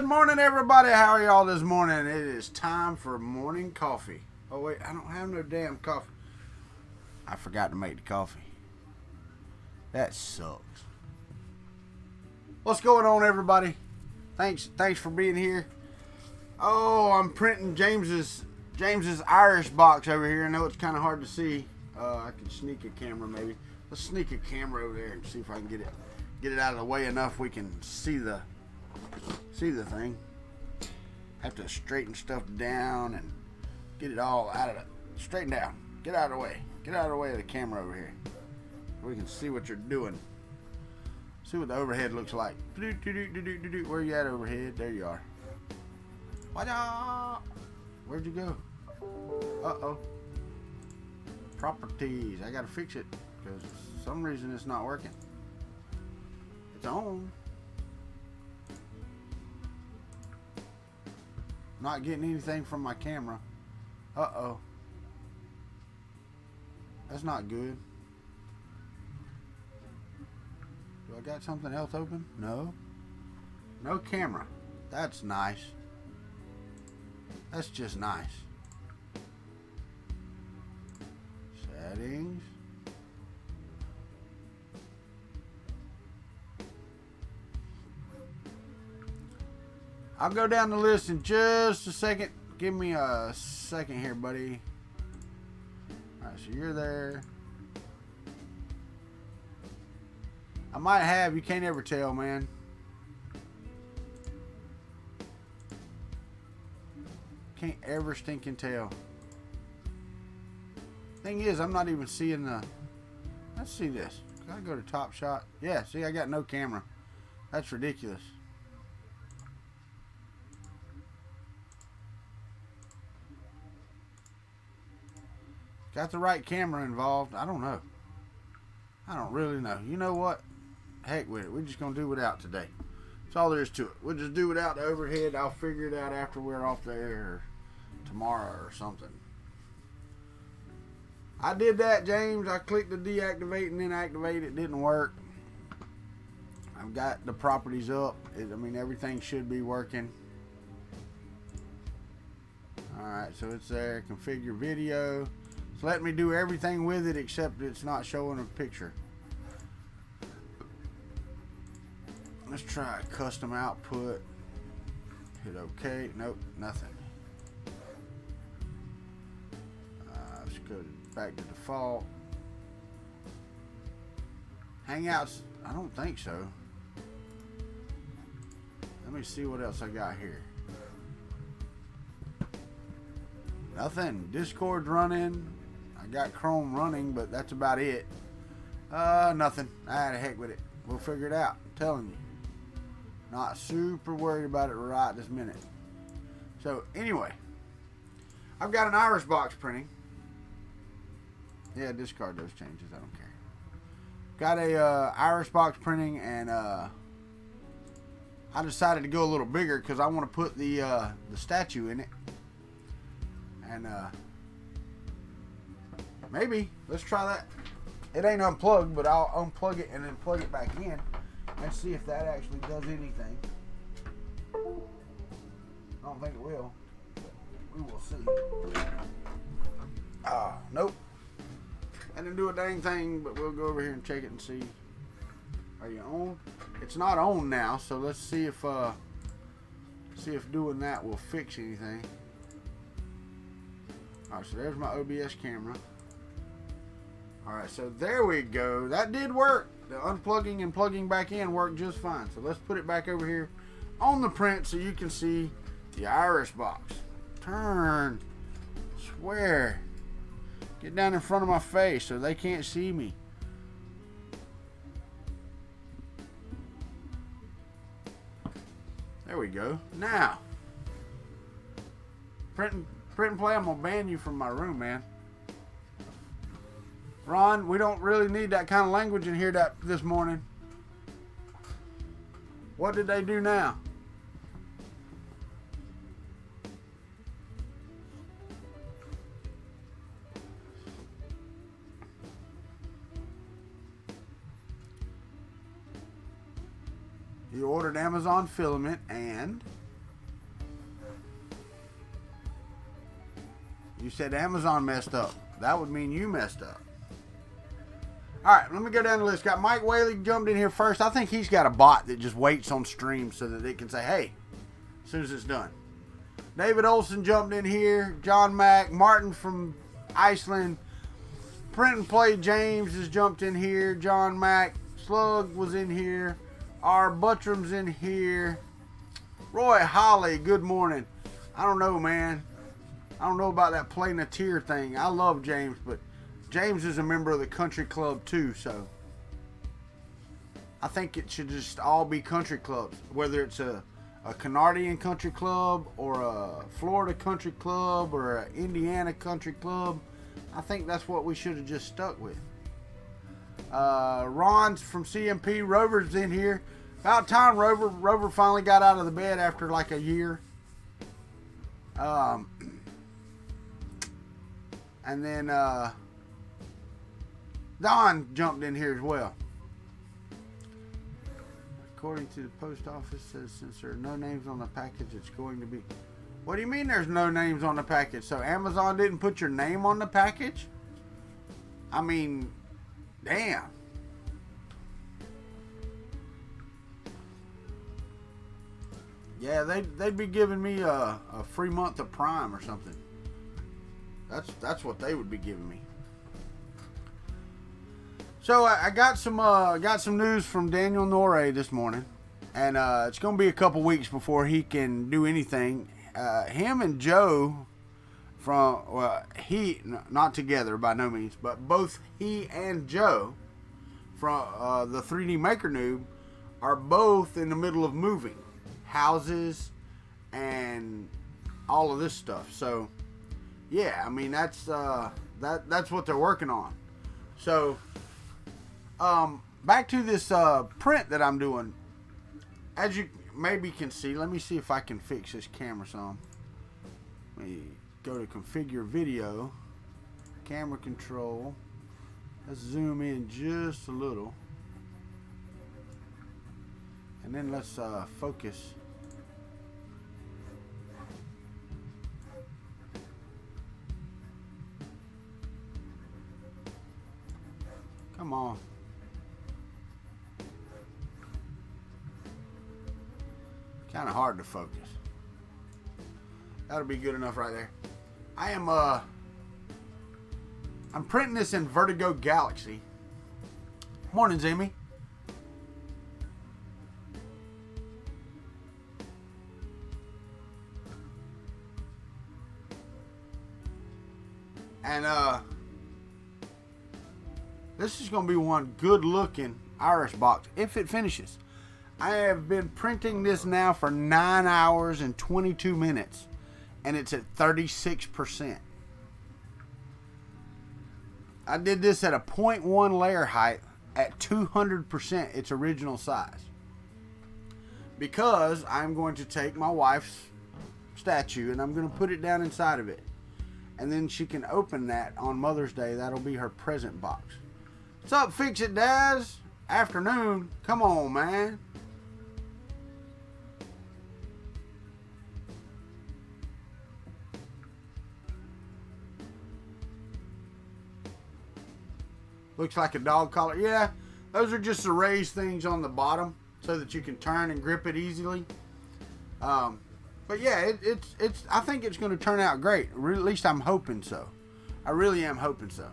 morning, everybody. How are y'all this morning? It is time for morning coffee. Oh, wait, I don't have no damn coffee. I forgot to make the coffee. That sucks. What's going on, everybody? Thanks for being here. Oh, I'm printing James's Irish box over here. I know it's kind of hard to see. I can sneak a camera maybe. Let's sneak a camera over there and see if I can get it out of the way enough we can see the thing. Have to straighten stuff down and get it all out of it. Straighten down. Get out of the way. Get out of the way of the camera over here. We can see what you're doing. See what the overhead looks like. Where you at, overhead? There you are. Where'd you go? Uh-oh. Properties. I gotta fix it because for some reason it's not working. It's on. Not getting anything from my camera. Uh-oh. That's not good. Do I got something else open? No. No camera. That's nice. That's just nice. Settings. I'll go down the list in just a second. Give me a second here, buddy. Alright, so you're there. I might have, you can't ever tell, man. Can't ever stinking tell. Thing is, I'm not even seeing the... Let's see this. Can I go to Top Shot? Yeah, see, I got no camera. That's ridiculous. Got the right camera involved. I don't know. I don't really know. You know what? Heck with it. We're just going to do without today. That's all there is to it. We'll just do without the overhead. I'll figure it out after we're off the air or tomorrow or something. I did that, James. I clicked the deactivate and then activate. It didn't work. I've got the properties up. I mean, everything should be working. Alright, so it's there. Configure video. So let me do everything with it except it's not showing a picture. Let's try custom output. Hit OK. Nope, nothing. Let's go back to default. Hangouts, I don't think so. Let me see what else I got here. Nothing. Discord's running. I got Chrome running, but that's about it. Nothing. Ah, the heck with it. We'll figure it out. I'm telling you. Not super worried about it right this minute. So, anyway. I've got an Irish box printing. Yeah, discard those changes. I don't care. Got a Irish box printing, and I decided to go a little bigger because I want to put the statue in it. And, maybe. Let's try that. It ain't unplugged, but I'll unplug it and then plug it back in and see if that actually does anything. I don't think it will, but we will see. Nope. I didn't do a dang thing, but we'll go over here and check it and see. Are you on? It's not on now, so let's see if doing that will fix anything. Alright, so there's my OBS camera. Alright, so there we go. That did work. The unplugging and plugging back in worked just fine. So let's put it back over here on the print so you can see the Irish box. Turn. Swear. Get down in front of my face so they can't see me. There we go. Now, print and play. I'm gonna ban you from my room, man. Ron, we don't really need that kind of language in here this morning. What did they do now? You ordered Amazon filament and You said Amazon messed up. That would mean you messed up. Alright, let me go down the list. Got Mike Whaley jumped in here first. I think he's got a bot that just waits on stream so that it can say, hey, as soon as it's done. David Olson jumped in here. John Mack. Martin from Iceland. Print and Play James has jumped in here. John Mack. Slug was in here. R. Buttram's in here. Roy Holly, good morning. I don't know, man. I don't know about that playing a tier thing. I love James, but James is a member of the country club too, so I think it should just all be country clubs. Whether it's a Canardian country club or a Florida country club or an Indiana country club. I think that's what we should have just stuck with. Ron's from CMP. Rover's in here. About time Rover finally got out of the bed after like a year. And then Don jumped in here as well. According to the post office, says since there are no names on the package, it's going to be... What do you mean there's no names on the package? So Amazon didn't put your name on the package? I mean, damn. Yeah, they'd be giving me a free month of Prime or something. That's what they would be giving me. So I got some news from Daniel Norrie this morning, and it's going to be a couple weeks before he can do anything. Him and Joe from he not together by no means, but both he and Joe from the 3D Maker Noob are both in the middle of moving houses and all of this stuff. So yeah, I mean that's what they're working on. So back to this print that I'm doing. As you maybe can see, let me see if I can fix this camera some. Let me go to configure video, camera control. Let's zoom in just a little, and then let's focus. Come on. Kind of hard to focus. That'll be good enough right there. I'm printing this in Vertigo Galaxy. Morning, Zimmy. And this is going to be one good looking Irish box if it finishes. I have been printing this now for 9 hours and 22 minutes, and it's at 36%. I did this at a 0.1 layer height at 200% its original size, because I'm going to take my wife's statue and I'm going to put it down inside of it, and then she can open that on Mother's Day. That'll be her present box. What's up, Fix It Daz? Afternoon. Come on, man. Looks like a dog collar. Yeah, those are just the raised things on the bottom so that you can turn and grip it easily. But yeah, it's. I think it's going to turn out great. At least I'm hoping so. I really am hoping so.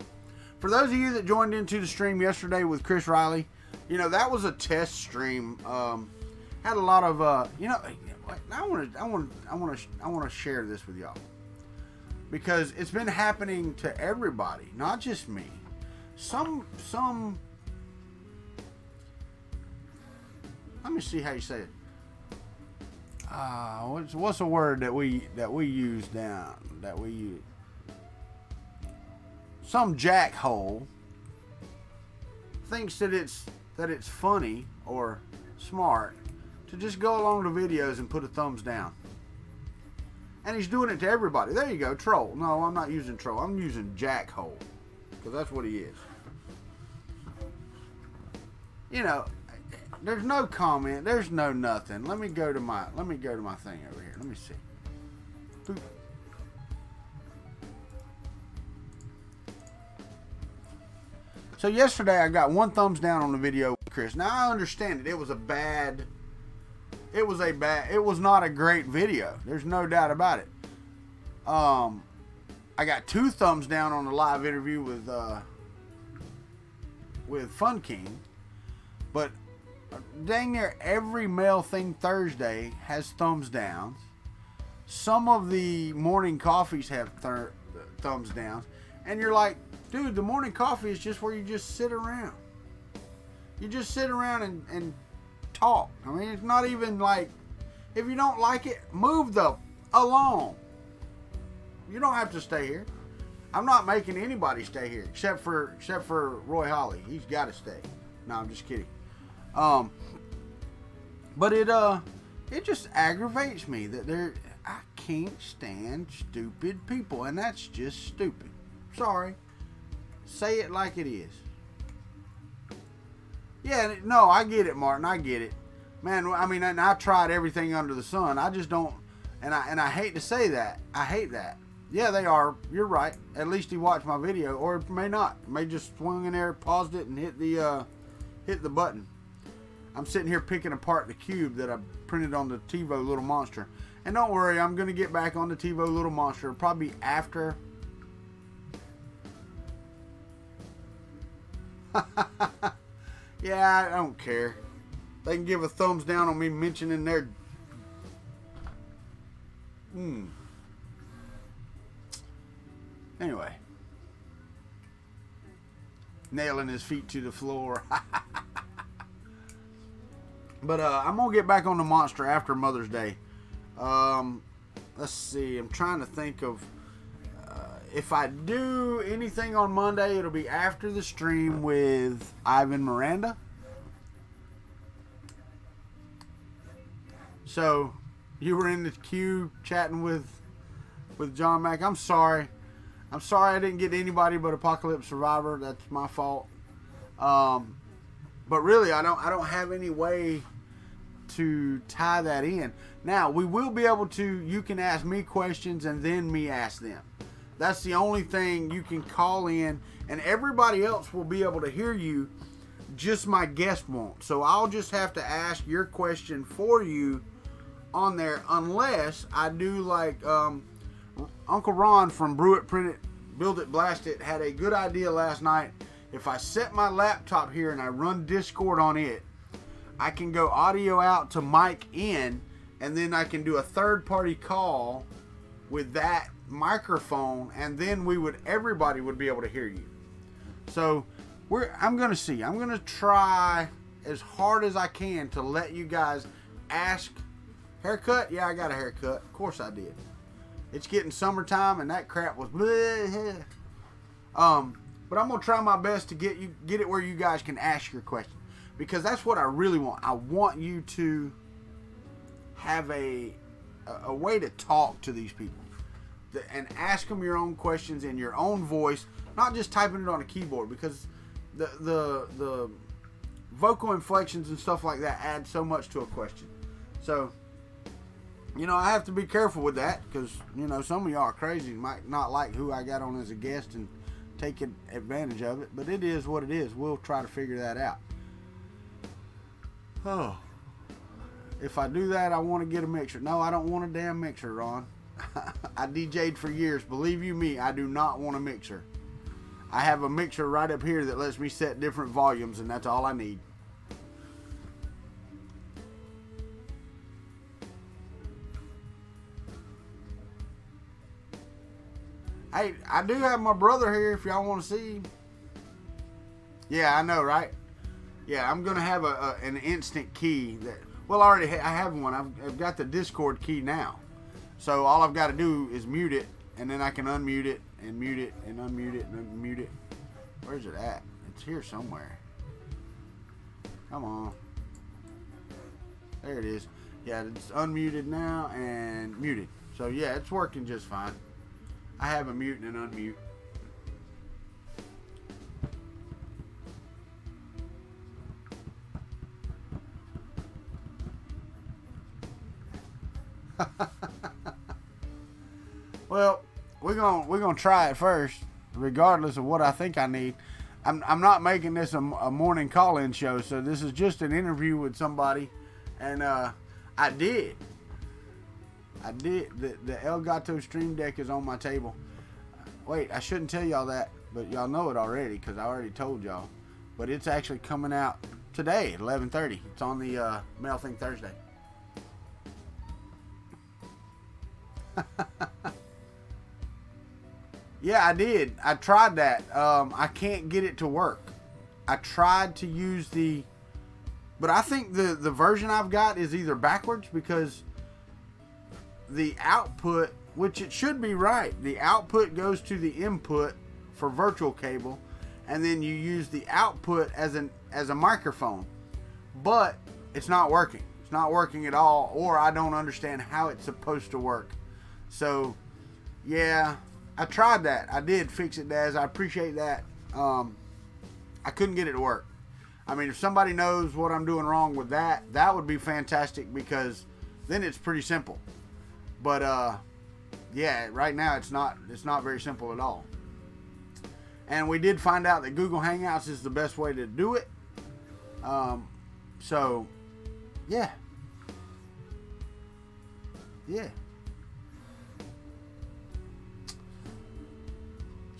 For those of you that joined into the stream yesterday with Chris Riley, you know that was a test stream. Had a lot of you know. I want to share this with y'all because it's been happening to everybody, not just me. Some let me see how you say it. What's a word that we use down that we use? Some jackhole thinks that it's funny or smart to just go along to videos and put a thumbs down. And he's doing it to everybody. There you go, troll. No, I'm not using troll. I'm using jackhole. Because that's what he is. You know, there's no comment. There's no nothing. Let me go to my thing over here. Let me see. Boop. So yesterday I got 1 thumbs down on the video with Chris. Now I understand it. It was not a great video. There's no doubt about it. I got 2 thumbs down on the live interview with Fun King, but dang near every Mail Thing Thursday has thumbs downs. Some of the morning coffees have thumbs downs, and you're like, dude, the morning coffee is just where you just sit around. You just sit around and talk. I mean, it's not even like, if you don't like it, move along. You don't have to stay here. I'm not making anybody stay here except for Roy Holly. He's got to stay. No, I'm just kidding. But it just aggravates me that I can't stand stupid people, and that's just stupid. Sorry. Say it like it is. Yeah, no, I get it, Martin. I get it. Man, I mean, I tried everything under the sun. I just don't, and I hate to say that. I hate that. Yeah, they are. You're right. At least he watched my video, or it may not. It may just swung in there, paused it, and hit the button. I'm sitting here picking apart the cube that I printed on the TiVo Little Monster. And don't worry, I'm going to get back on the TiVo Little Monster probably after. Yeah, I don't care. They can give a thumbs down on me mentioning their... Anyway. Nailing his feet to the floor. But I'm going to get back on the Monster after Mother's Day. Let's see. I'm trying to think of... if I do anything on Monday, it'll be after the stream with Ivan Miranda. So, you were in the queue chatting with John Mack. I'm sorry. I'm sorry I didn't get anybody but Apocalypse Survivor. That's my fault. But really, I don't have any way to tie that in. Now, we will be able to, you can ask me questions and then me ask them. That's the only thing. You can call in and everybody else will be able to hear you. Just my guest won't. So I'll just have to ask your question for you on there, unless I do like Uncle Ron from Brew It, Print It, Build It, Blast It had a good idea last night. If I set my laptop here and I run Discord on it, I can go audio out to mic in, and then I can do a third-party call with that microphone, and then everybody would be able to hear you. So I'm gonna see. I'm gonna try as hard as I can to let you guys ask. Haircut? Yeah, I got a haircut. Of course I did. It's getting summertime, and that crap was bleh. But I'm gonna try my best to get it where you guys can ask your question, because that's what I really want. I want you to have a way to talk to these people and ask them your own questions in your own voice, not just typing it on a keyboard, because the vocal inflections and stuff like that add so much to a question. So, you know, I have to be careful with that, because, you know, some of y'all are crazy and might not like who I got on as a guest and take advantage of it, but it is what it is. We'll try to figure that out. Oh, if I do that, I want to get a mixer. No, I don't want a damn mixer, Ron. I DJ'd for years. Believe you me, I do not want a mixer. I have a mixer right up here that lets me set different volumes, and that's all I need. Hey, I do have my brother here if y'all want to see him. Yeah, I know, right? Yeah, I'm going to have an instant key. Well, I have one. I've got the Discord key now. So all I've got to do is mute it, and then I can unmute it, and mute it, and unmute it, and unmute it. Where's it at? It's here somewhere. Come on. There it is. Yeah, it's unmuted now and muted. So yeah, it's working just fine. I have a mute and an unmute. Well, we're gonna try it first, regardless of what I think I need. I'm not making this a morning call-in show, so this is just an interview with somebody. And I did. The Elgato Stream Deck is on my table. Wait, I shouldn't tell y'all that, but y'all know it already because I already told y'all. But it's actually coming out today at 11:30. It's on the Mail Thing Thursday. Yeah, I did. I tried that. I can't get it to work. I tried to use but I think the version I've got is either backwards, because the output, which it should be right, the output goes to the input for virtual cable, and then you use the output as a microphone. But it's not working. It's not working at all, or I don't understand how it's supposed to work. So, yeah, I tried that. I did fix it, Daz. I appreciate that. I couldn't get it to work. I mean, if somebody knows what I'm doing wrong with that, that would be fantastic, because then it's pretty simple. But yeah, right now it's not very simple at all. And we did find out that Google Hangouts is the best way to do it. So yeah. Yeah.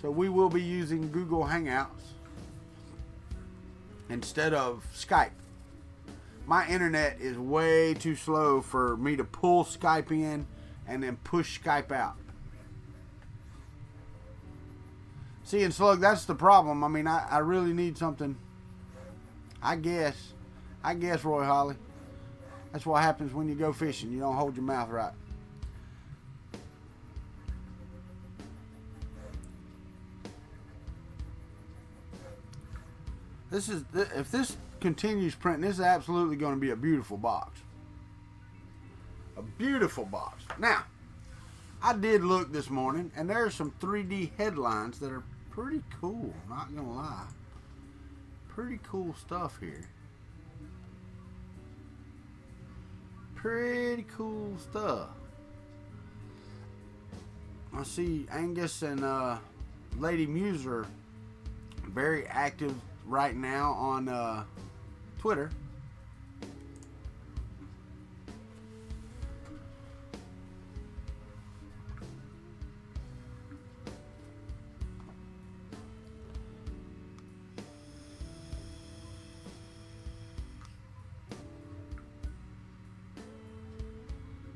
So we will be using Google Hangouts instead of Skype. My internet is way too slow for me to pull Skype in and then push Skype out. See, and Slug, that's the problem. I mean, I really need something. I guess, Roy Holly. That's what happens when you go fishing. You don't hold your mouth right. If this continues printing, this is absolutely going to be a beautiful box. A beautiful box. Now, I did look this morning, and there are some 3D headlines that are pretty cool, not going to lie. Pretty cool stuff here. Pretty cool stuff. I see Angus and Lady Muse are very active right now on Twitter.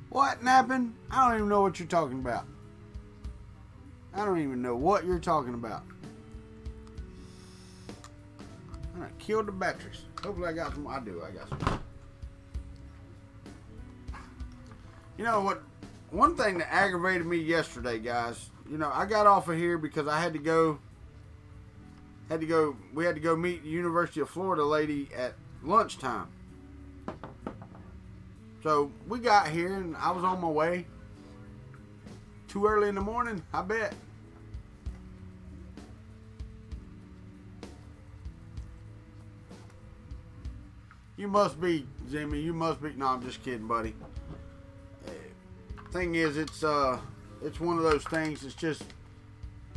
What, Nappin? I don't even know what you're talking about. I don't even know what you're talking about. I killed the batteries. Hopefully I got some. I got some. You know what? One thing that aggravated me yesterday, guys. You know, I got off of here because I had to go. We had to go meet the University of Florida lady at lunchtime. So we got here and I was on my way. Too early in the morning, I bet. You must be, Jimmy. You must be. No, I'm just kidding, buddy. Thing is, it's one of those things. It's just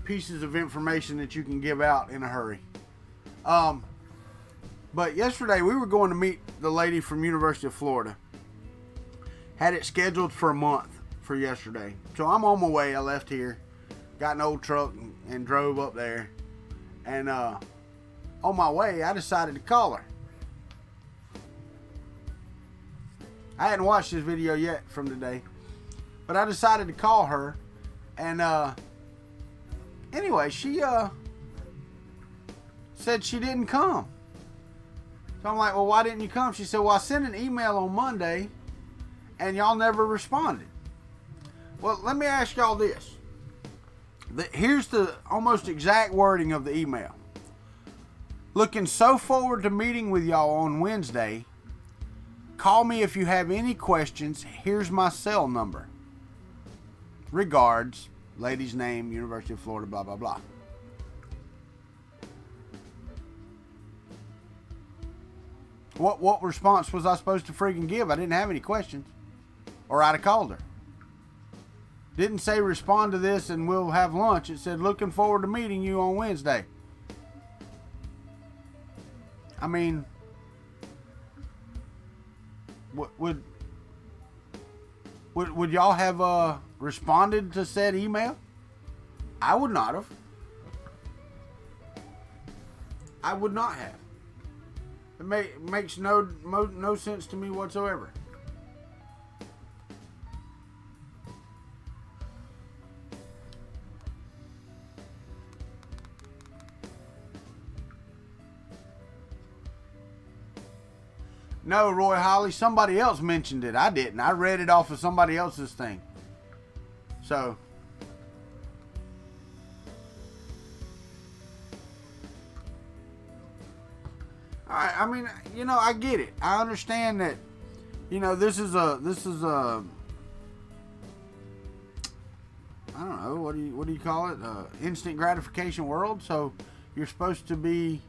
pieces of information that you can give out in a hurry. But yesterday we were going to meet the lady from University of Florida. Had it scheduled for a month for yesterday. So I'm on my way. I left here, got an old truck and drove up there. And on my way, I decided to call her. I hadn't watched this video yet from today, but I decided to call her. And anyway, she said she didn't come. So I'm like, well, why didn't you come? She said, well, I sent an email on Monday and y'all never responded. Well, let me ask y'all this. Here's the almost exact wording of the email. Looking so forward to meeting with y'all on Wednesday. Call me if you have any questions. Here's my cell number. Regards, lady's name, University of Florida, blah, blah, blah. What response was I supposed to freaking give? I didn't have any questions. Or I'd have called her. Didn't say respond to this and we'll have lunch. It said looking forward to meeting you on Wednesday. I mean, would y'all have responded to said email? I would not have. I would not have. It makes no sense to me whatsoever. No, Roy Holly, somebody else mentioned it. I didn't. I read it off of somebody else's thing. So, I mean, you know, I get it. I understand that, you know, this is a I don't know, what do you call it? Instant gratification world. So you're supposed to be,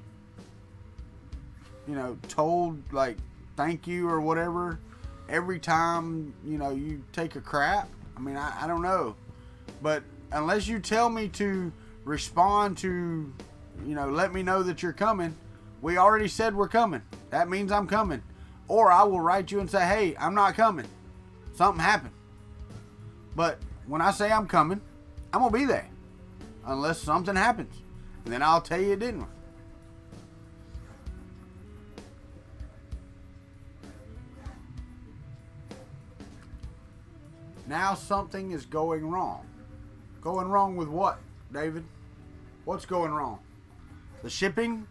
you know, told like thank you or whatever every time, you know, you take a crap. I mean, I don't know, but unless you tell me to respond to, you know, let me know that you're coming. We already said we're coming. That means I'm coming. Or I will write you and say, hey, I'm not coming. Something happened. But when I say I'm coming, I'm going to be there. Unless something happens. And then I'll tell you it didn't. Now something is going wrong. Going wrong with what, David? What's going wrong? The shipping?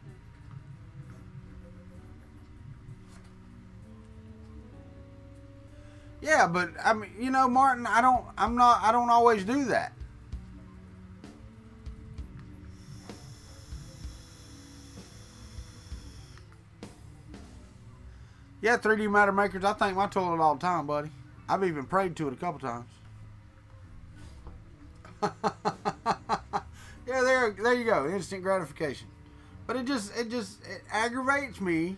Yeah, but I mean, you know, Martin, I don't always do that. Yeah, 3D Matter Makers, I thank my toilet all the time, buddy. I've even prayed to it a couple times. Yeah, there you go, instant gratification. But it aggravates me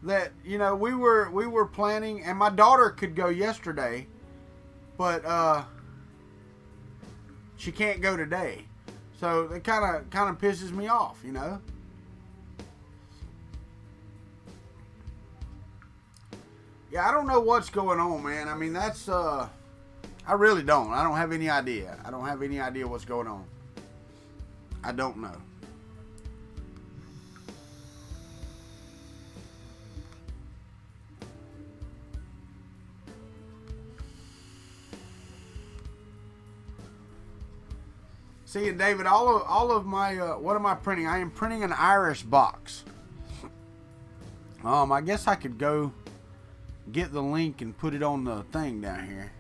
that, you know, we were planning, and my daughter could go yesterday, but she can't go today. So it kind of pisses me off, you know. Yeah, I don't know what's going on, man. I mean, that's I really don't. I don't have any idea. I don't have any idea what's going on. I don't know. See, and David, all of my what am I printing? I am printing an Irish box. I guess I could go get the link and put it on the thing down here.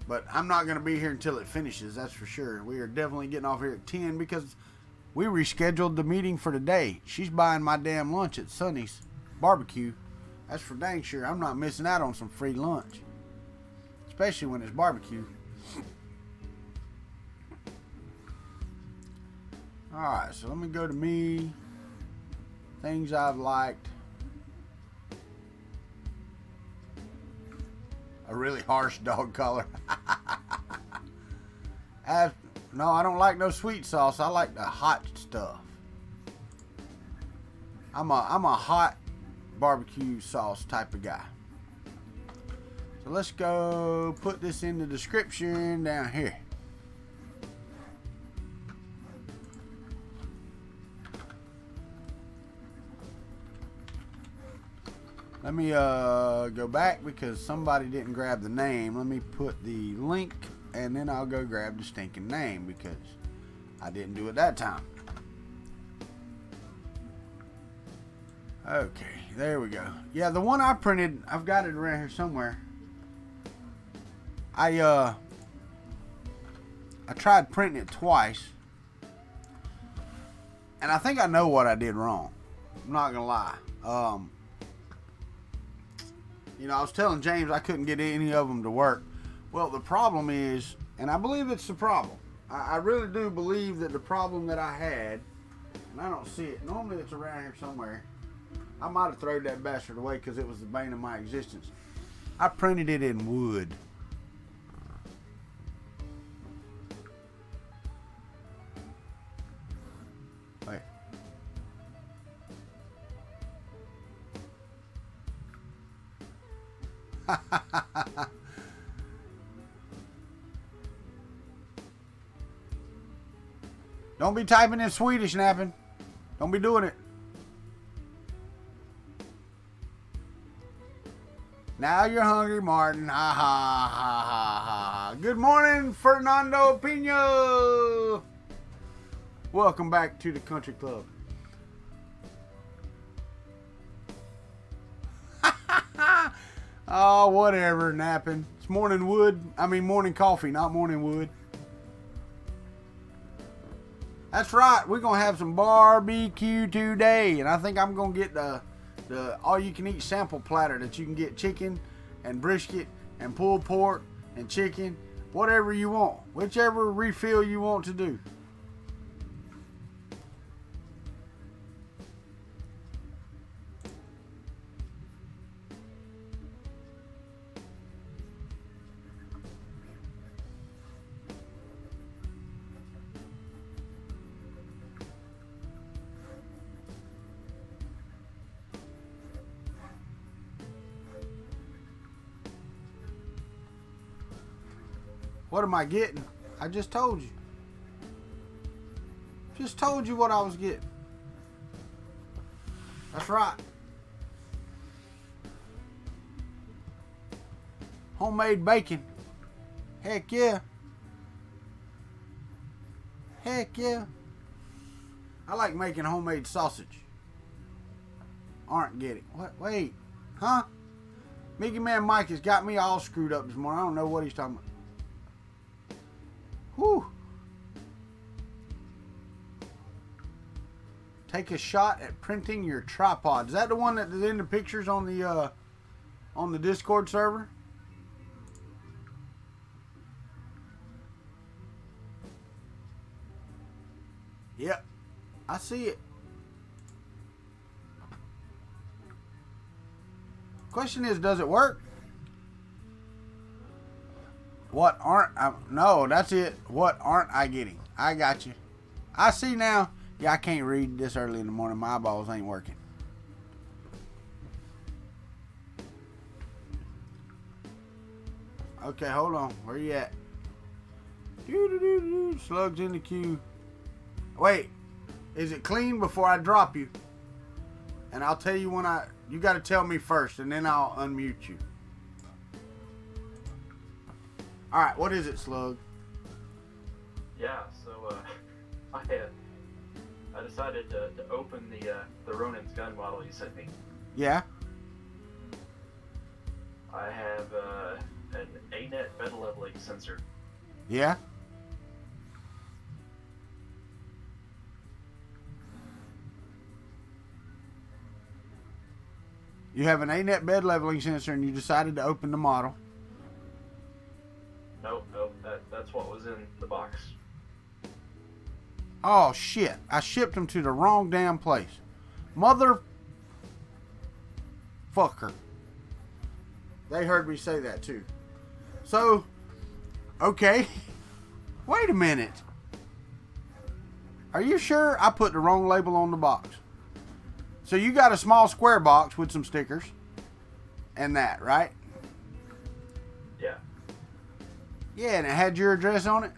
But I'm not going to be here until it finishes, that's for sure. We are definitely getting off here at 10 because we rescheduled the meeting for today. She's buying my damn lunch at Sonny's barbecue. That's for dang sure. I'm not missing out on some free lunch. Especially when it's barbecue. Alright, so let me go to me. Things I've liked. A really harsh dog collar. No, I don't like no sweet sauce. I like the hot stuff. I'm a hot barbecue sauce type of guy. So let's go put this in the description down here. Let me go back because somebody didn't grab the name. Let me put the link and then I'll go grab the stinking name because I didn't do it that time. Okay, there we go. Yeah, the one I printed, I've got it around here somewhere. I tried printing it twice. And I think I know what I did wrong. I'm not gonna lie. You know, I was telling James I couldn't get any of them to work. Well, the problem is, and I believe it's the problem. I really do believe that the problem that I had, and I don't see it. Normally it's around here somewhere. I might have thrown that bastard away because it was the bane of my existence. I printed it in wood. Wait. Don't be typing in Swedish, napping. Don't be doing it. Now you're hungry, Martin. Ha ha ha ha ha. Good morning, Fernando Pino. Welcome back to the country club. Oh, whatever, napping. It's morning wood. I mean morning coffee, not morning wood. That's right. We're going to have some barbecue today. And I think I'm going to get the all-you-can-eat sample platter that you can get chicken and brisket and pulled pork and chicken. Whatever you want. Whichever refill you want to do. What am I getting? I just told you. Just told you what I was getting. That's right. Homemade bacon. Heck yeah. Heck yeah. I like making homemade sausage. Aren't getting. What? Wait. Huh? Mickey Man Mike has got me all screwed up this morning. I don't know what he's talking about. Whew. Take a shot at printing your tripod. Is that the one that is in the pictures on the Discord server? Yep. I see it. Question is, does it work? What aren't I? No, that's it. What aren't I getting? I got you. I see now. Yeah, I can't read this early in the morning. My eyeballs ain't working. Okay, hold on. Where you at? Slugs in the queue. Wait. Is it clean before I drop you? And I'll tell you when you got to tell me first, and then I'll unmute you. All right, what is it, Slug? Yeah, so I decided to open the Ronin's gun model you sent me. Yeah. I have an A-net bed leveling sensor. Yeah. You have an A-net bed leveling sensor, and you decided to open the model. Nope, that's what was in the box. Oh, shit. I shipped them to the wrong damn place. Mother... fucker. They heard me say that, too. So, okay. Wait a minute. Are you sure I put the wrong label on the box? So you got a small square box with some stickers and that, right? Yeah. Yeah, and it had your address on it?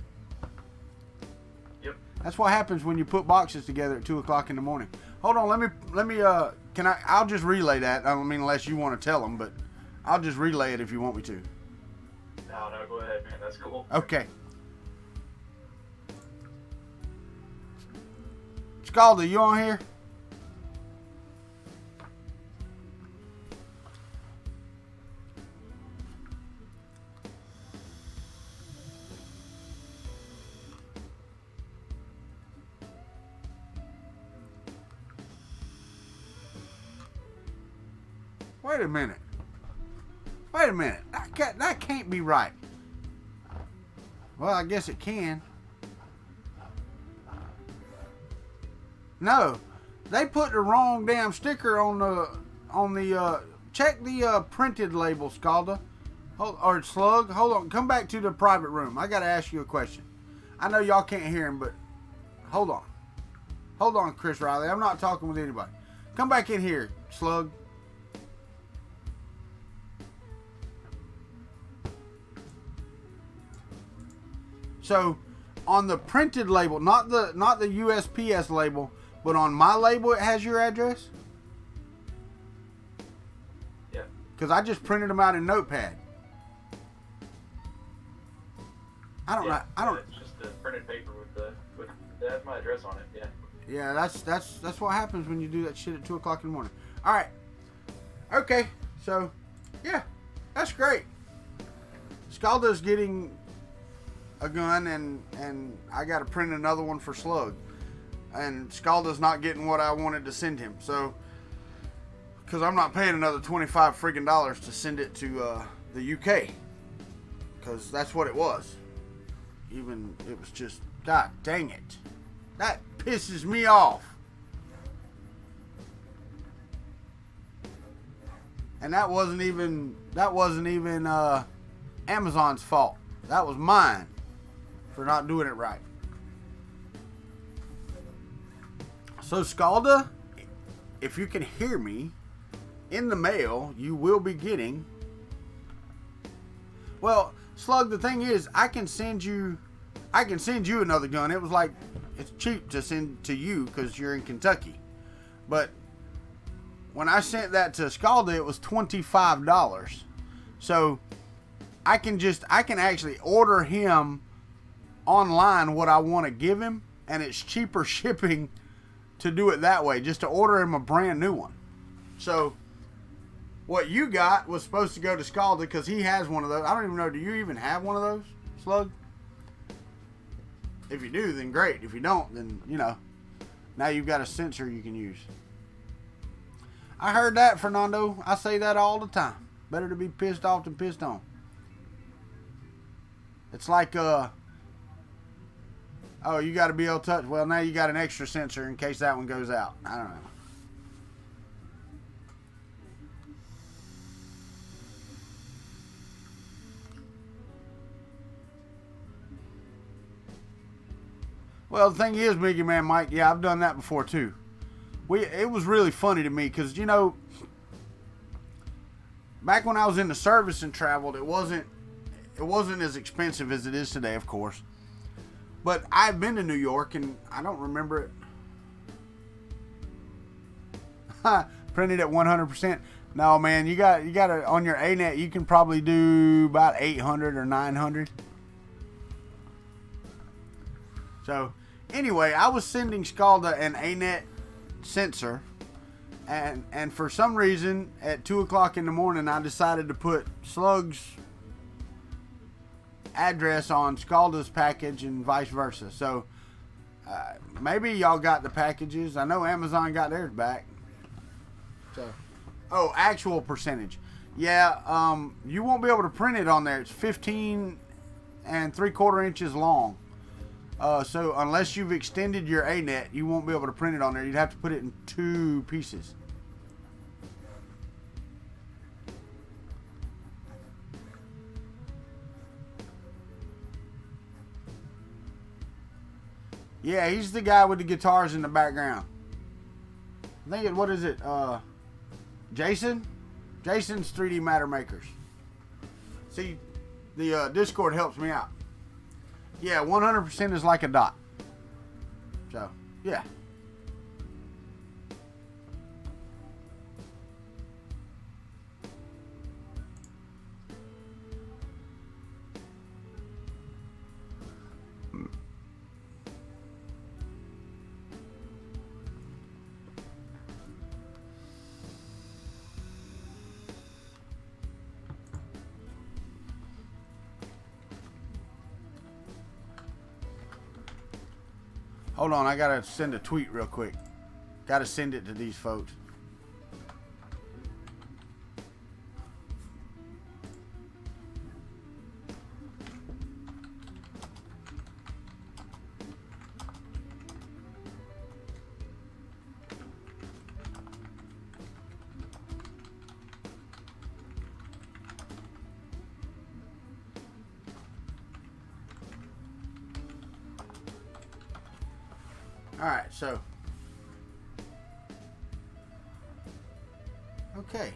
Yep. That's what happens when you put boxes together at 2 o'clock in the morning. Hold on, let me I'll just relay that. I don't mean unless you want to tell them, but I'll just relay it if you want me to. No, go ahead, man. That's cool. Okay. Scalda, you on here? Wait a minute. Wait a minute. That can't be right. Well, I guess it can. No, they put the wrong damn sticker on the check the printed label, Scalda. Or Slug. Hold on. Come back to the private room. I gotta ask you a question. I know y'all can't hear him, but hold on. Hold on, Chris Riley. I'm not talking with anybody. Come back in here, Slug. So on the printed label, not the USPS label, but on my label, it has your address. Yeah. Because I just printed them out in Notepad. I don't know. I don't. It's just a printed paper with that has my address on it. Yeah. Yeah, that's what happens when you do that shit at 2 o'clock in the morning. All right. Okay. So, yeah, that's great. Scalda's getting a gun, and I got to print another one for Slug. And Scalda's not getting what I wanted to send him. So, because I'm not paying another $25 freaking to send it to the UK. Because that's what it was. Even, it was just, God dang it. That pisses me off. And that wasn't even Amazon's fault. That was mine for not doing it right. So Scalda, if you can hear me, in the mail you will be getting. Well, Slug, the thing is, I can send you another gun. It was like, it's cheap to send to you because you're in Kentucky. But when I sent that to Scalda, it was $25. So I can actually order him online what I want to give him, and it's cheaper shipping to do it that way, just to order him a brand new one. So what you got was supposed to go to Scalda because he has one of those. I don't even know, do you even have one of those, Slug? If you do, then great. If you don't, then, you know, now you've got a sensor you can use. I heard that, Fernando. I say that all the time. Better to be pissed off than pissed on. It's like, oh, you got to be able to touch. Well, now you got an extra sensor in case that one goes out. I don't know. Well, the thing is, Mickey Man Mike, yeah, I've done that before too. It was really funny to me because, you know, back when I was in the service and traveled, it wasn't as expensive as it is today, of course. But I've been to New York and I don't remember it. Printed at 100%. No, man, you got it on your ANET. You can probably do about 800 or 900. So, anyway, I was sending Scalda an ANET sensor, and for some reason, at 2 o'clock in the morning, I decided to put Slug's address on Scalda's package and vice versa. So, maybe y'all got the packages. I know Amazon got theirs back. So, oh, actual percentage. Yeah, you won't be able to print it on there. It's 15 3/4 inches long. So unless you've extended your ANET, you won't be able to print it on there. You'd have to put it in 2 pieces. Yeah, he's the guy with the guitars in the background. I think what is it? Jason? Jason's 3D Matter Makers. See, the Discord helps me out. Yeah, 100% is like a dot. So, yeah. Hold on, I gotta send a tweet real quick. Gotta send it to these folks. Alright, so. Okay.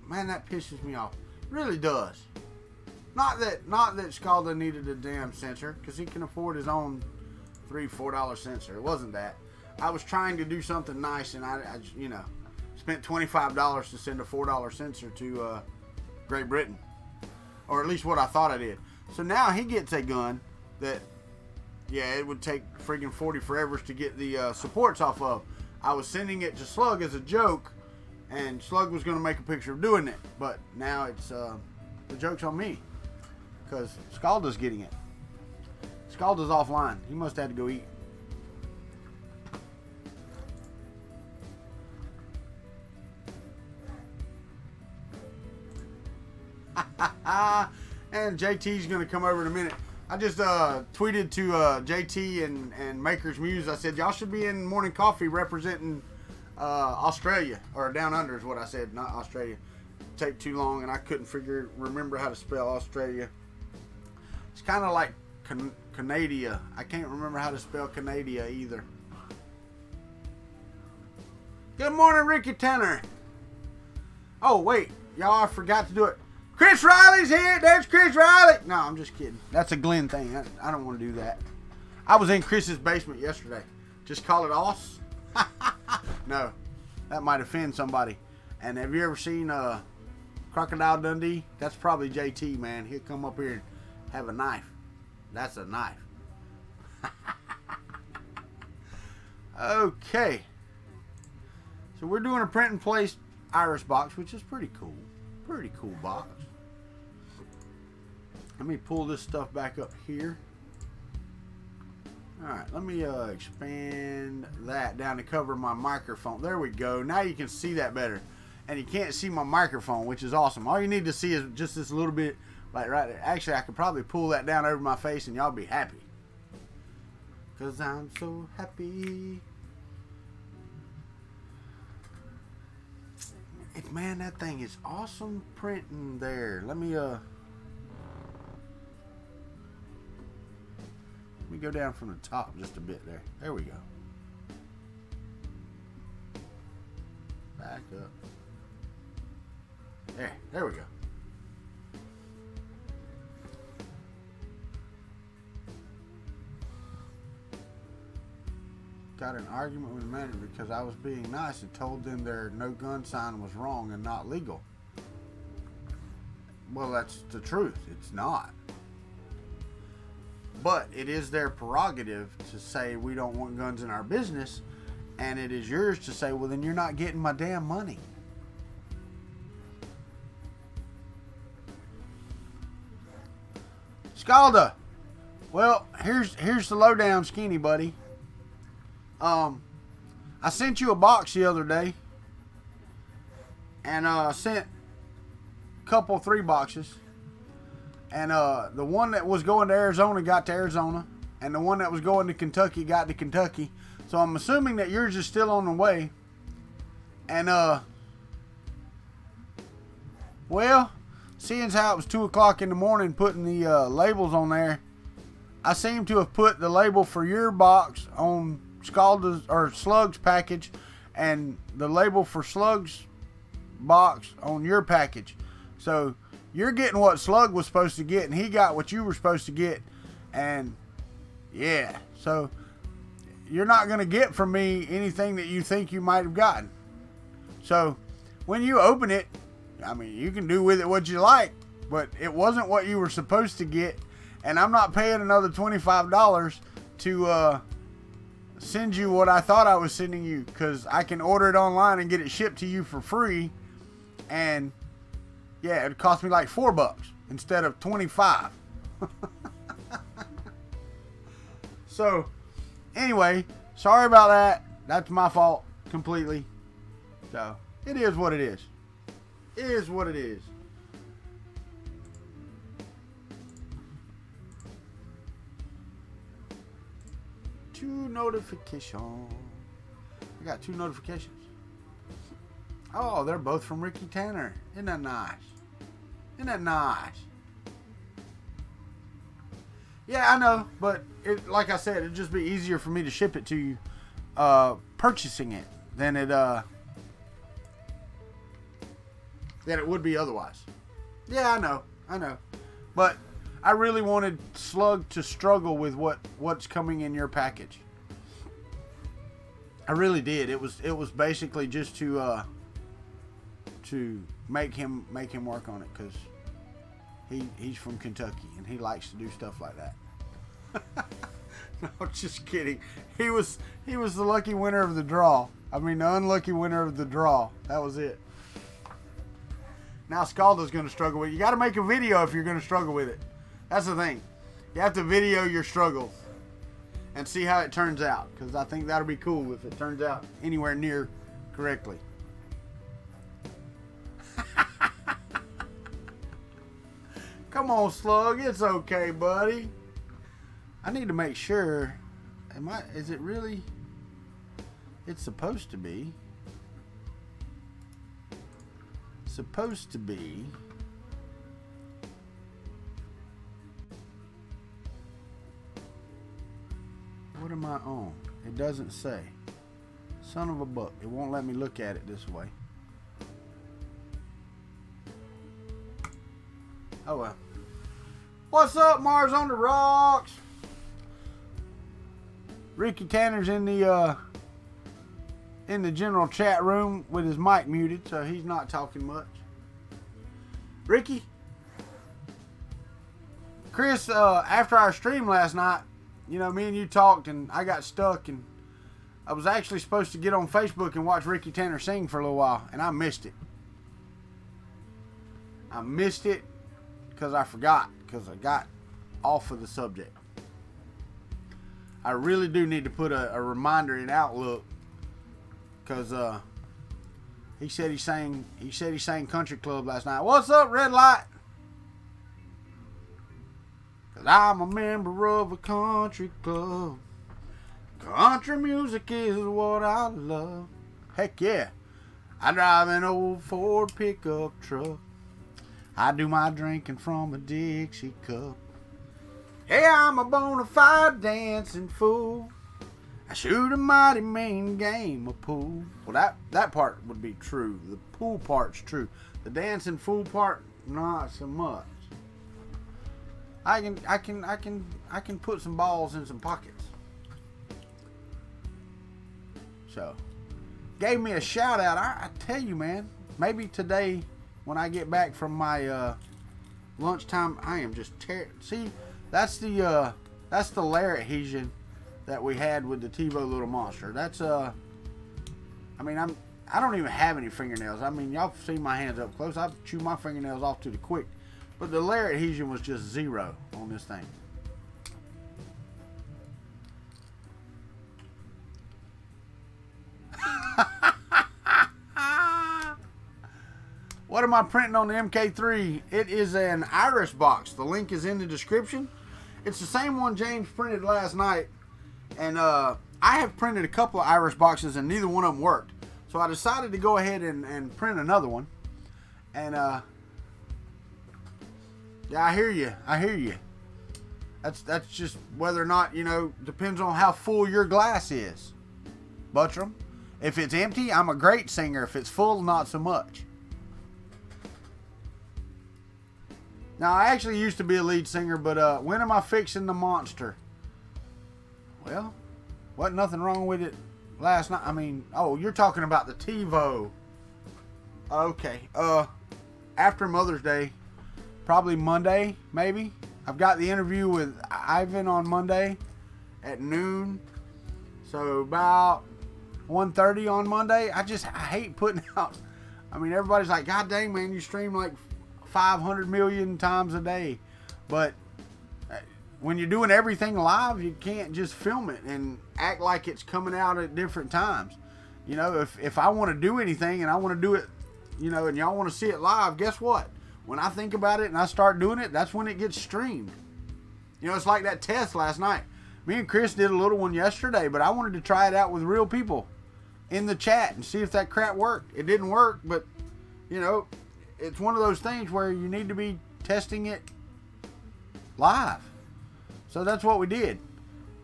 Man, that pisses me off. Really does. Not that Scalda needed a damn sensor, because he can afford his own $3-4 sensor. It wasn't that. I was trying to do something nice, and I you know, spent $25 to send a $4 sensor to Great Britain, or at least what I thought I did. So now he gets a gun that, yeah, it would take friggin' 40 forevers to get the supports off of. I was sending it to Slug as a joke, and Slug was going to make a picture of doing it, but now it's the joke's on me. Because Scalda's getting it. Scalda's offline. He must have had to go eat. And JT's going to come over in a minute. I just tweeted to JT and Maker's Muse. I said, y'all should be in Morning Coffee representing Australia. Or Down Under is what I said, not Australia. Take too long, and I couldn't remember how to spell Australia. It's kind of like Canada. I can't remember how to spell Canada either. Good morning, Ricky Tanner. Oh, wait. Y'all, I forgot to do it. Chris Riley's here. There's Chris Riley. No, I'm just kidding. That's a Glenn thing. I don't want to do that. I was in Chris's basement yesterday. Just call it Oss. No, that might offend somebody. And have you ever seen Crocodile Dundee? That's probably JT, man. He'll come up here and have a knife. That's a knife. Okay. So we're doing a print and place iris box, which is pretty cool. Pretty cool box. Let me pull this stuff back up here. Alright, let me expand that down to cover my microphone. There we go. Now you can see that better. And you can't see my microphone, which is awesome. All you need to see is just this little bit, like right there. Actually, I could probably pull that down over my face and y'all be happy. Because I'm so happy. Man, that thing is awesome printing there. Let me go down from the top just a bit there. There we go. Back up. There we go. Got an argument with the manager because I was being nice and told them their no gun sign was wrong and not legal. Well, that's the truth. It's not. But it is their prerogative to say we don't want guns in our business, and it is yours to say, well, then you're not getting my damn money. Scalda. Well, here's the lowdown, skinny buddy. I sent you a box the other day, and sent a couple, 3 boxes, and the one that was going to Arizona got to Arizona, and the one that was going to Kentucky got to Kentucky. So I'm assuming that yours is still on the way. And well, seeing as how it was 2 o'clock in the morning putting the labels on there, I seem to have put the label for your box on Scalda's or Slug's package, and the label for Slug's box on your package. So you're getting what Slug was supposed to get, and he got what you were supposed to get. And yeah, so you're not going to get from me anything that you think you might have gotten. So when you open it, I mean, you can do with it what you like, but it wasn't what you were supposed to get, and I'm not paying another $25 to send you what I thought I was sending you, because I can order it online and get it shipped to you for free. And yeah, it cost me like $4 instead of 25. So anyway, sorry about that. That's my fault completely. So it is what it is. It is what it is. Two notifications. I got 2 notifications. Oh, they're both from Ricky Tanner. Isn't that nice? Isn't that nice? Yeah, I know, but it, like I said, it'd just be easier for me to ship it to you, purchasing it than it would be otherwise. Yeah, I know. But I really wanted Slug to struggle with what's coming in your package. I really did. It was basically just to make him work on it, because he's from Kentucky and he likes to do stuff like that. No, just kidding. He was the lucky winner of the draw. I mean, the unlucky winner of the draw. That was it. Now Scalda's going to struggle with it. You got to make a video if you're going to struggle with it. That's the thing. You have to video your struggles and see how it turns out, because I think that'll be cool if it turns out anywhere near correctly. Come on, Slug. It's okay, buddy. I need to make sure. Is it really? It's supposed to be. Supposed to be. What am I on? It doesn't say. Son of a buck. It won't let me look at it this way. Oh well. What's up, Mars on the Rocks? Ricky Tanner's in the general chat room with his mic muted, so he's not talking much. Ricky? Chris, after our stream last night, you know, me and you talked and I got stuck, and I was actually supposed to get on Facebook and watch Ricky Tanner sing for a little while, and I missed it. I missed it because I forgot, because I got off of the subject. I really do need to put a reminder in Outlook, because he said he sang Country Club last night. What's up, Red Light? Cause I'm a member of a country club. Country music is what I love. Heck yeah. I drive an old Ford pickup truck. I do my drinking from a Dixie cup. Hey, I'm a bona fide dancing fool. I shoot a mighty mean game of pool. Well, that part would be true. The pool part's true. The dancing fool part, not so much. I can put some balls in some pockets. So, gave me a shout out. I tell you, man, maybe today when I get back from my lunchtime, I am just see, that's the layer adhesion that we had with the TiVo Little Monster. That's I mean, I don't even have any fingernails. I mean, y'all see my hands up close. I chew my fingernails off to the quick. But the layer adhesion was just 0 on this thing. What am I printing on the MK3? It is an Iris box. The link is in the description. It's the same one James printed last night. And I have printed a couple of Iris boxes and neither one of them worked. So I decided to go ahead and print another one. And yeah, I hear you. I hear you. That's just whether or not, you know, depends on how full your glass is. Buttram. If it's empty, I'm a great singer. If it's full, not so much. Now, I actually used to be a lead singer, but when am I fixing the monster? Well, wasn't nothing wrong with it last night. I mean, oh, you're talking about the TiVo. Okay. After Mother's Day, probably Monday, maybe. I've got the interview with Ivan on Monday at noon. So about 1:30 on Monday. I hate putting out. I mean, everybody's like, God dang, man, you stream like 500 million times a day. But when you're doing everything live, you can't just film it and act like it's coming out at different times. You know, if I want to do anything and I want to do it, you know, and y'all want to see it live, guess what? When I think about it and I start doing it, that's when it gets streamed. You know, it's like that test last night. Me and Chris did a little one yesterday, but I wanted to try it out with real people in the chat and see if that crap worked. It didn't work, but, you know, it's one of those things where you need to be testing it live. So that's what we did.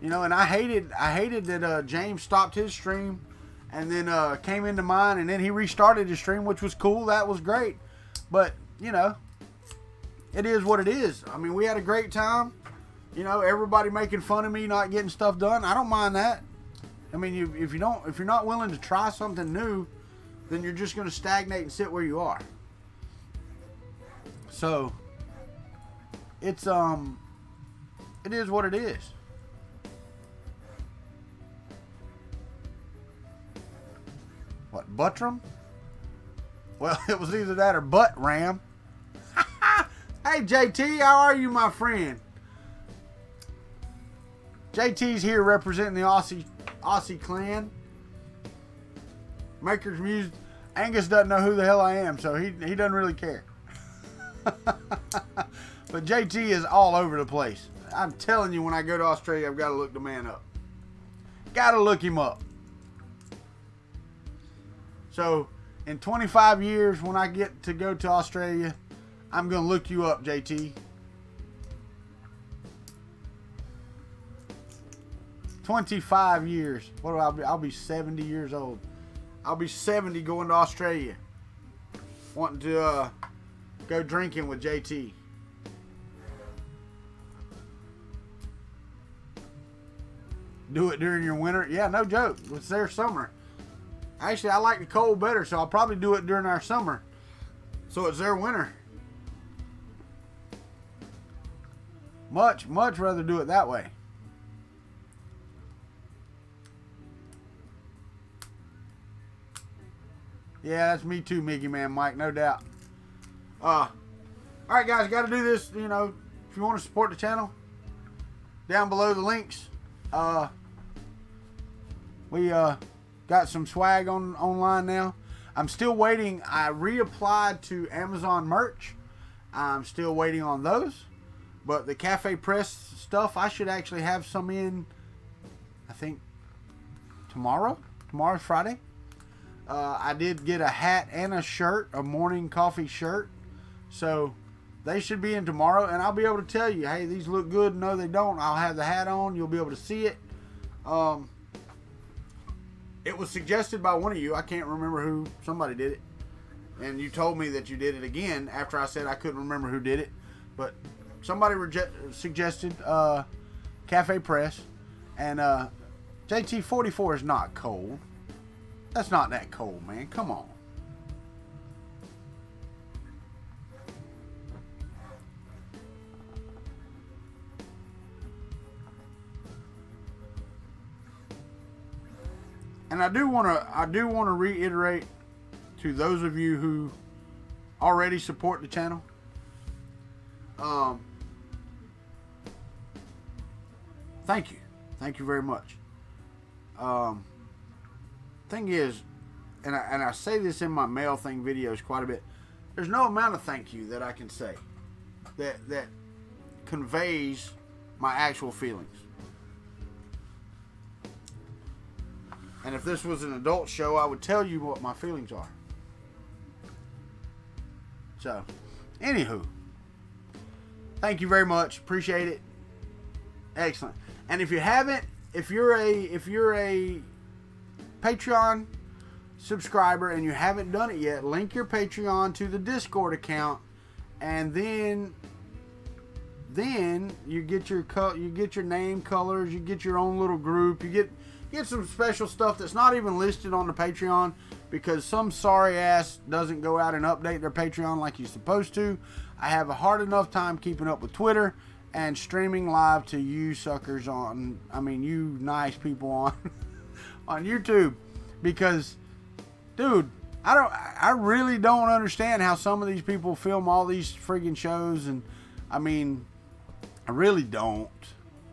You know, and I hated that James stopped his stream and then came into mine, and then he restarted his stream, which was cool. That was great. But, you know, it is what it is. I mean, we had a great time. You know, everybody making fun of me not getting stuff done. I don't mind that. I mean, if you're not willing to try something new, then you're just going to stagnate and sit where you are. So it is what it is. What, Buttram? Well, it was either that or Butt Ram. Hey, JT, how are you, my friend? JT's here representing the Aussie clan. Maker's Music. Angus doesn't know who the hell I am, so he doesn't really care. But JT is all over the place. I'm telling you, when I go to Australia, I've got to look the man up. Got to look him up. So, in 25 years, when I get to go to Australia, I'm going to look you up, JT. 25 years. What will I be? I'll be 70 years old. I'll be 70 going to Australia. Wanting to go drinking with JT. Do it during your winter? Yeah, no joke. It's their summer. Actually, I like the cold better, so I'll probably do it during our summer. So it's their winter. Much rather do it that way. Yeah, that's me too, Mickey Man Mike, no doubt. Alright guys, got to do this, you know, if you want to support the channel, down below the links. We got some swag online now. I'm still waiting. I reapplied to Amazon merch. I'm still waiting on those. But the Cafe Press stuff, I should actually have some in, I think, tomorrow. Tomorrow's Friday. I did get a hat and a shirt, a morning coffee shirt. So they should be in tomorrow. And I'll be able to tell you, hey, these look good. No, they don't. I'll have the hat on. You'll be able to see it. It was suggested by one of you. I can't remember who. Somebody did it. And you told me that you did it again after I said I couldn't remember who did it. But somebody suggested Cafe Press. And JT44 is not cold. That's not that cold, man. Come on. And I do want to reiterate to those of you who already support the channel. Thank you. Thank you very much. Thing is, and I say this in my mail thing videos quite a bit, there's no amount of thank you that I can say that conveys my actual feelings. And if this was an adult show, I would tell you what my feelings are. So, anywho, thank you very much. Appreciate it. Excellent. And if you haven't, if you're a Patreon subscriber and you haven't done it yet, link your Patreon to the Discord account, and then you get your name colors, you get your own little group, you get some special stuff that's not even listed on the Patreon because some sorry ass doesn't go out and update their Patreon like he's supposed to. I have a hard enough time keeping up with Twitter and streaming live to you suckers on, I mean you nice people on on YouTube, because dude, I really don't understand how some of these people film all these friggin' shows, and I mean I really don't,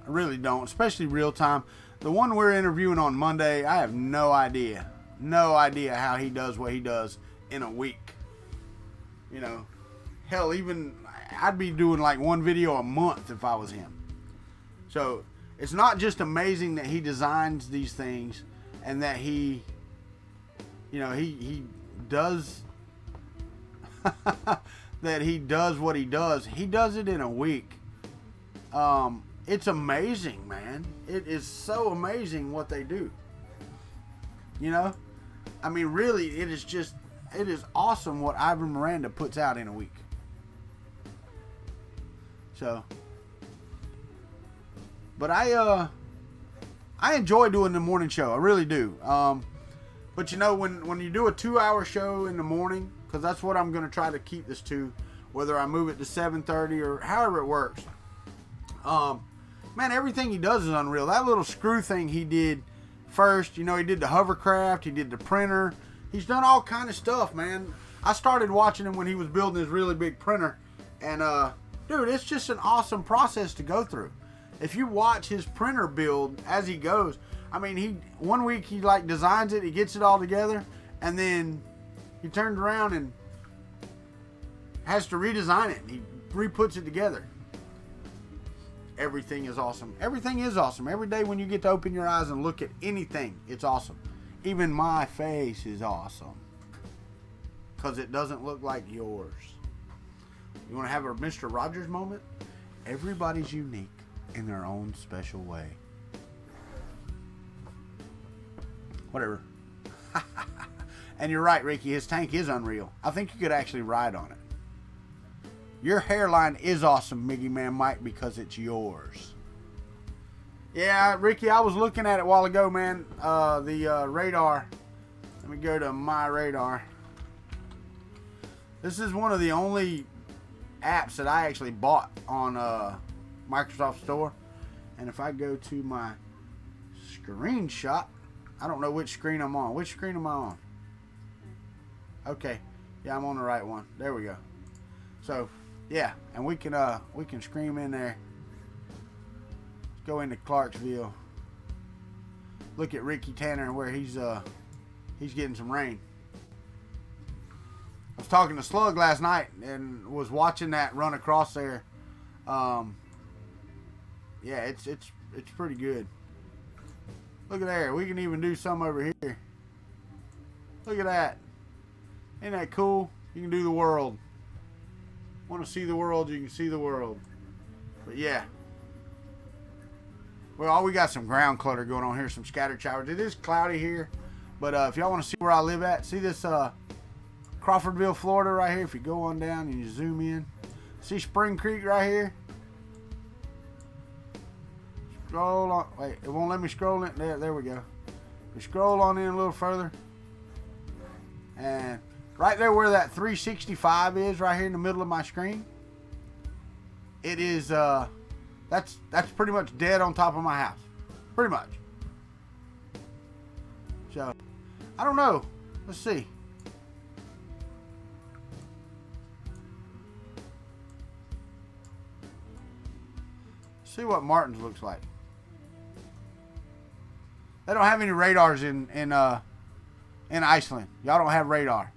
especially real time. The one we're interviewing on Monday, I have no idea how he does what he does in a week. You know, hell, even I'd be doing like one video a month if I was him. So it's not just amazing that he designs these things and that he, you know, he does that he does what he does. He does it in a week. It's amazing, man. It is so amazing what they do. You know? I mean, really, it is awesome what Ivan Miranda puts out in a week. So, but I enjoy doing the morning show. I really do. But you know, when you do a 2-hour show in the morning, because that's what I'm going to try to keep this to, whether I move it to 7:30 or however it works. Man, everything he does is unreal. That little screw thing he did first, you know, he did the hovercraft, he did the printer. He's done all kind of stuff, man. I started watching him when he was building his really big printer. And, dude, it's just an awesome process to go through. If you watch his printer build as he goes, I mean, one week he like designs it, he gets it all together, and then he turns around and has to redesign it. He re-puts it together. Everything is awesome. Everything is awesome. Every day when you get to open your eyes and look at anything, it's awesome. Even my face is awesome. Because it doesn't look like yours. You want to have a Mr. Rogers moment? Everybody's unique in their own special way. Whatever. And you're right, Ricky. His tank is unreal. I think you could actually ride on it. Your hairline is awesome, Miggy Man Mike, because it's yours. Yeah, Ricky, I was looking at it a while ago, man. The radar. Let me go to my radar. This is one of the only apps that I actually bought on Microsoft Store. And if I go to my screenshot, I don't know which screen I'm on. Which screen am I on? Okay. Yeah, I'm on the right one. There we go. So, yeah, and we can scream in there. Let's go into Clarksville. Look at Ricky Tanner where he's getting some rain. I was talking to Slug last night and was watching that run across there. Yeah, it's pretty good. Look at there. We can even do some over here. Look at that. Ain't that cool? You can do the world. Want to see the world, you can see the world. But yeah. Well, we got some ground clutter going on here, some scattered showers. It is cloudy here. But if y'all want to see where I live at, see this Crawfordville, Florida right here. If you go on down and you zoom in. See Spring Creek right here? Scroll on. Wait, it won't let me scroll in. There we go. We scroll on in a little further. And right there where that 365 is, right here in the middle of my screen, it is, that's pretty much dead on top of my house. Pretty much. So, I don't know. Let's see. See what Martin's looks like. They don't have any radars in Iceland. Y'all don't have radar.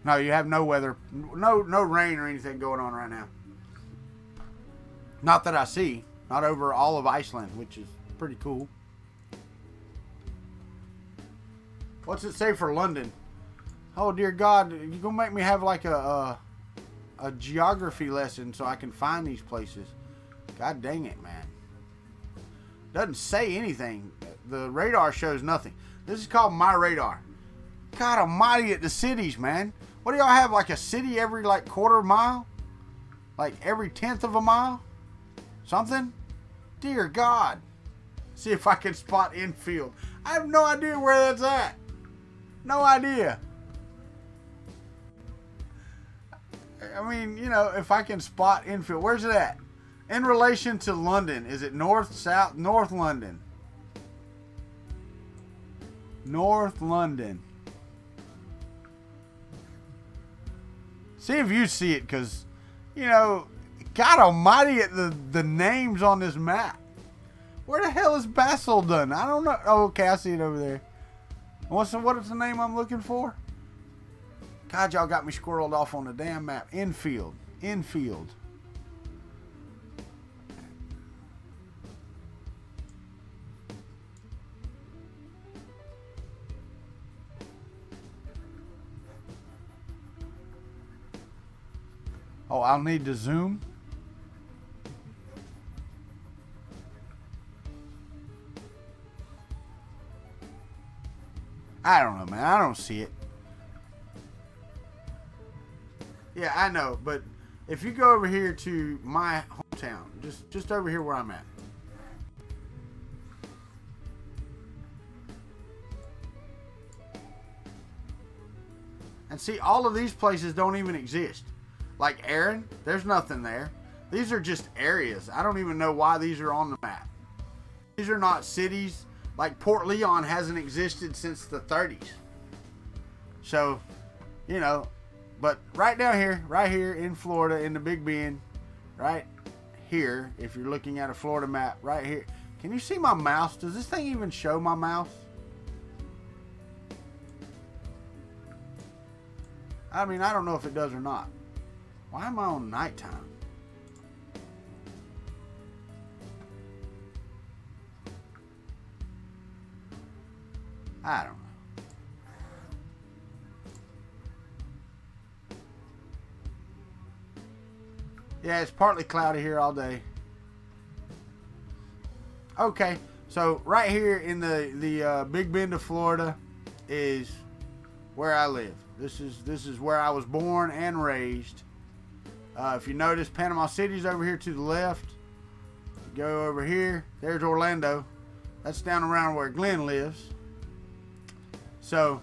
No, you have no weather, no rain or anything going on right now. Not that I see. Not over all of Iceland, which is pretty cool. What's it say for London? Oh dear God, you're gonna make me have like a geography lesson so I can find these places. God dang it, man. Doesn't say anything. The radar shows nothing. This is called My Radar. God almighty at the cities, man. What do y'all have? Like a city every like quarter mile? Like every 1/10 of a mile? Something? Dear God. See if I can spot infield. I have no idea where that's at. No idea. I mean, you know, if I can spot infield. Where's it at? In relation to London. Is it north, south? North London. North London. See if you see it, because, you know, God almighty at the names on this map. Where the hell is Basildon? I don't know. Oh, okay, I see it over there. What is the name I'm looking for? God, y'all got me squirreled off on the damn map. Infield. Infield. Oh, I'll need to zoom. I don't know, man. I don't see it. Yeah, I know, but if you go over here to my hometown, just over here where I'm at. And see, all of these places don't even exist. Like Aaron, there's nothing there. These are just areas. I don't even know why these are on the map. These are not cities. Like Port Leon hasn't existed since the 30s. So, you know, but right down here, right here in Florida, in the Big Bend, right here, if you're looking at a Florida map, right here. Can you see my mouse? Does this thing even show my mouse? I mean, I don't know if it does or not. Why am I on nighttime? I don't know. Yeah, it's partly cloudy here all day. Okay, so right here in the Big Bend of Florida is where I live. This is where I was born and raised. If you notice, Panama City's over here to the left. Go over here. There's Orlando. That's down around where Glenn lives. So,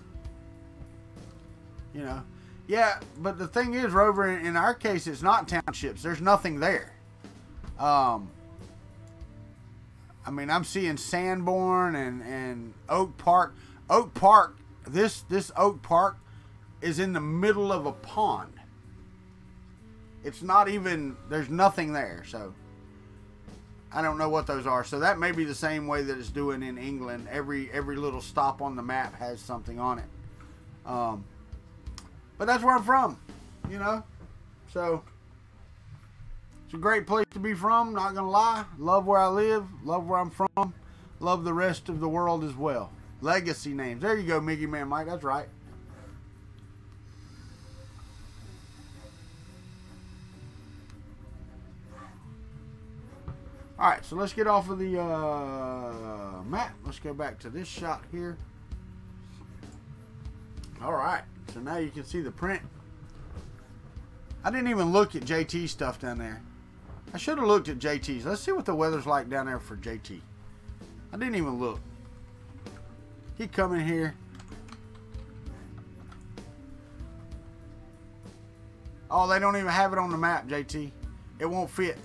you know, yeah. But the thing is, Rover, in our case, it's not townships. There's nothing there. I mean, I'm seeing Sanborn and Oak Park. Oak Park. This Oak Park is in the middle of a pond. It's not even, there's nothing there, so I don't know what those are. So that may be the same way that it's doing in England. Every little stop on the map has something on it. But that's where I'm from, you know. So it's a great place to be from, not gonna lie. Love where I live, love where I'm from, love the rest of the world as well. Legacy names. There you go, Mickey Man Mike, that's right. Alright, so let's get off of the map. Let's go back to this shot here. Alright, so now you can see the print. I didn't even look at JT's stuff down there. I should have looked at JT's. Let's see what the weather's like down there for JT. I didn't even look. He come in here. Oh, they don't even have it on the map, JT. It won't fit.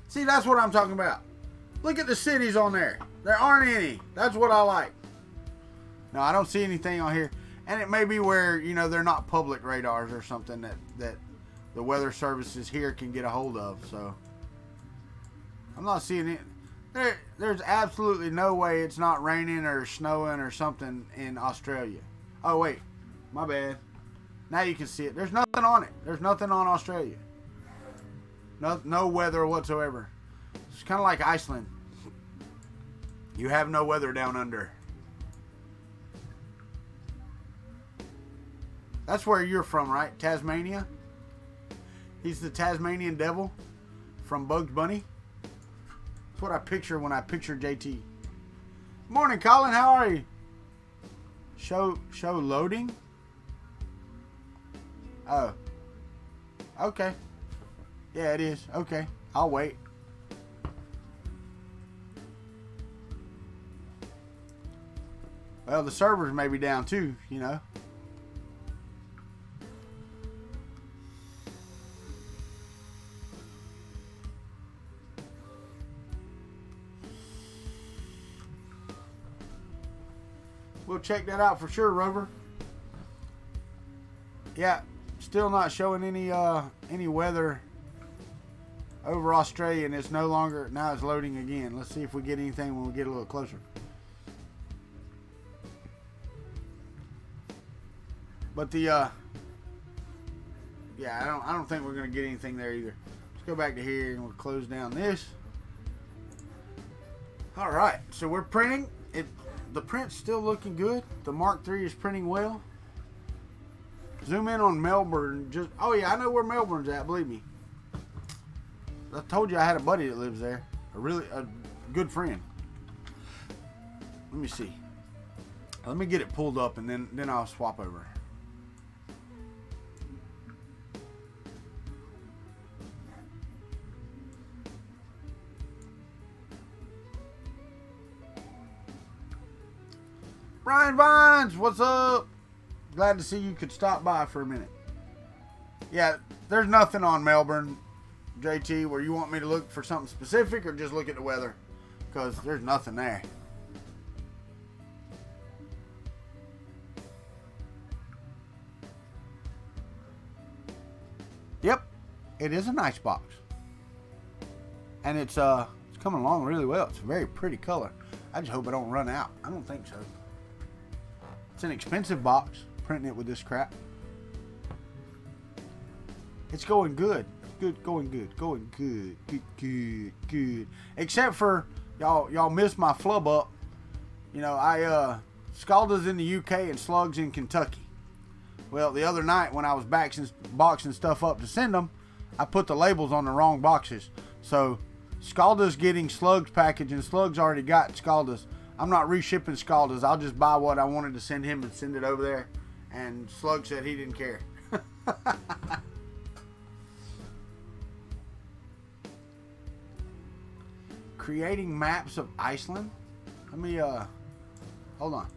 See, that's what I'm talking about. Look at the cities on there. There aren't any. That's what I like. No, I don't see anything on here. And it may be where, you know, they're not public radars or something that the weather services here can get a hold of. So, I'm not seeing it. There's absolutely no way it's not raining or snowing or something in Australia. Oh, wait. My bad. Now you can see it. There's nothing on it. There's nothing on Australia. No weather whatsoever. It's kind of like Iceland. You have no weather down under. That's where you're from, right? Tasmania? He's the Tasmanian devil from Bugs Bunny. That's what I picture when I picture JT. Morning, Colin. How are you? Show loading? Oh. Okay. Yeah, it is. Okay. I'll wait. Well, the servers may be down too, you know. We'll check that out for sure, Rover. Yeah, still not showing any weather over Australia, and it's no longer, now it's loading again. Let's see if we get anything when we get a little closer. But the yeah, I don't think we're gonna get anything there either. Let's go back to here and we'll close down this. All right, so we're printing it. The print's still looking good. The Mark III is printing well. Zoom in on Melbourne. Just, oh yeah, I know where Melbourne's at. Believe me. I told you I had a buddy that lives there. A good friend. Let me see. Let me get it pulled up and then I'll swap over. Brian Vines, what's up? Glad to see you could stop by for a minute. Yeah, there's nothing on Melbourne, JT, where you want me to look for something specific or just look at the weather, because there's nothing there. Yep, it is a nice box. And it's coming along really well. It's a very pretty color. I just hope I don't run out. I don't think so. It's an expensive box, printing it with this crap. It's going good. Going good. Except for y'all missed my flub up. You know, Scalda's in the UK and Slug's in Kentucky. Well, the other night when I was boxing stuff up to send them, I put the labels on the wrong boxes. So Scalda's getting Slug's package and Slug's already got Scalda's. I'm not reshipping Scalda's. I'll just buy what I wanted to send him and send it over there. And Slug said he didn't care. Creating maps of Iceland. Let me hold on.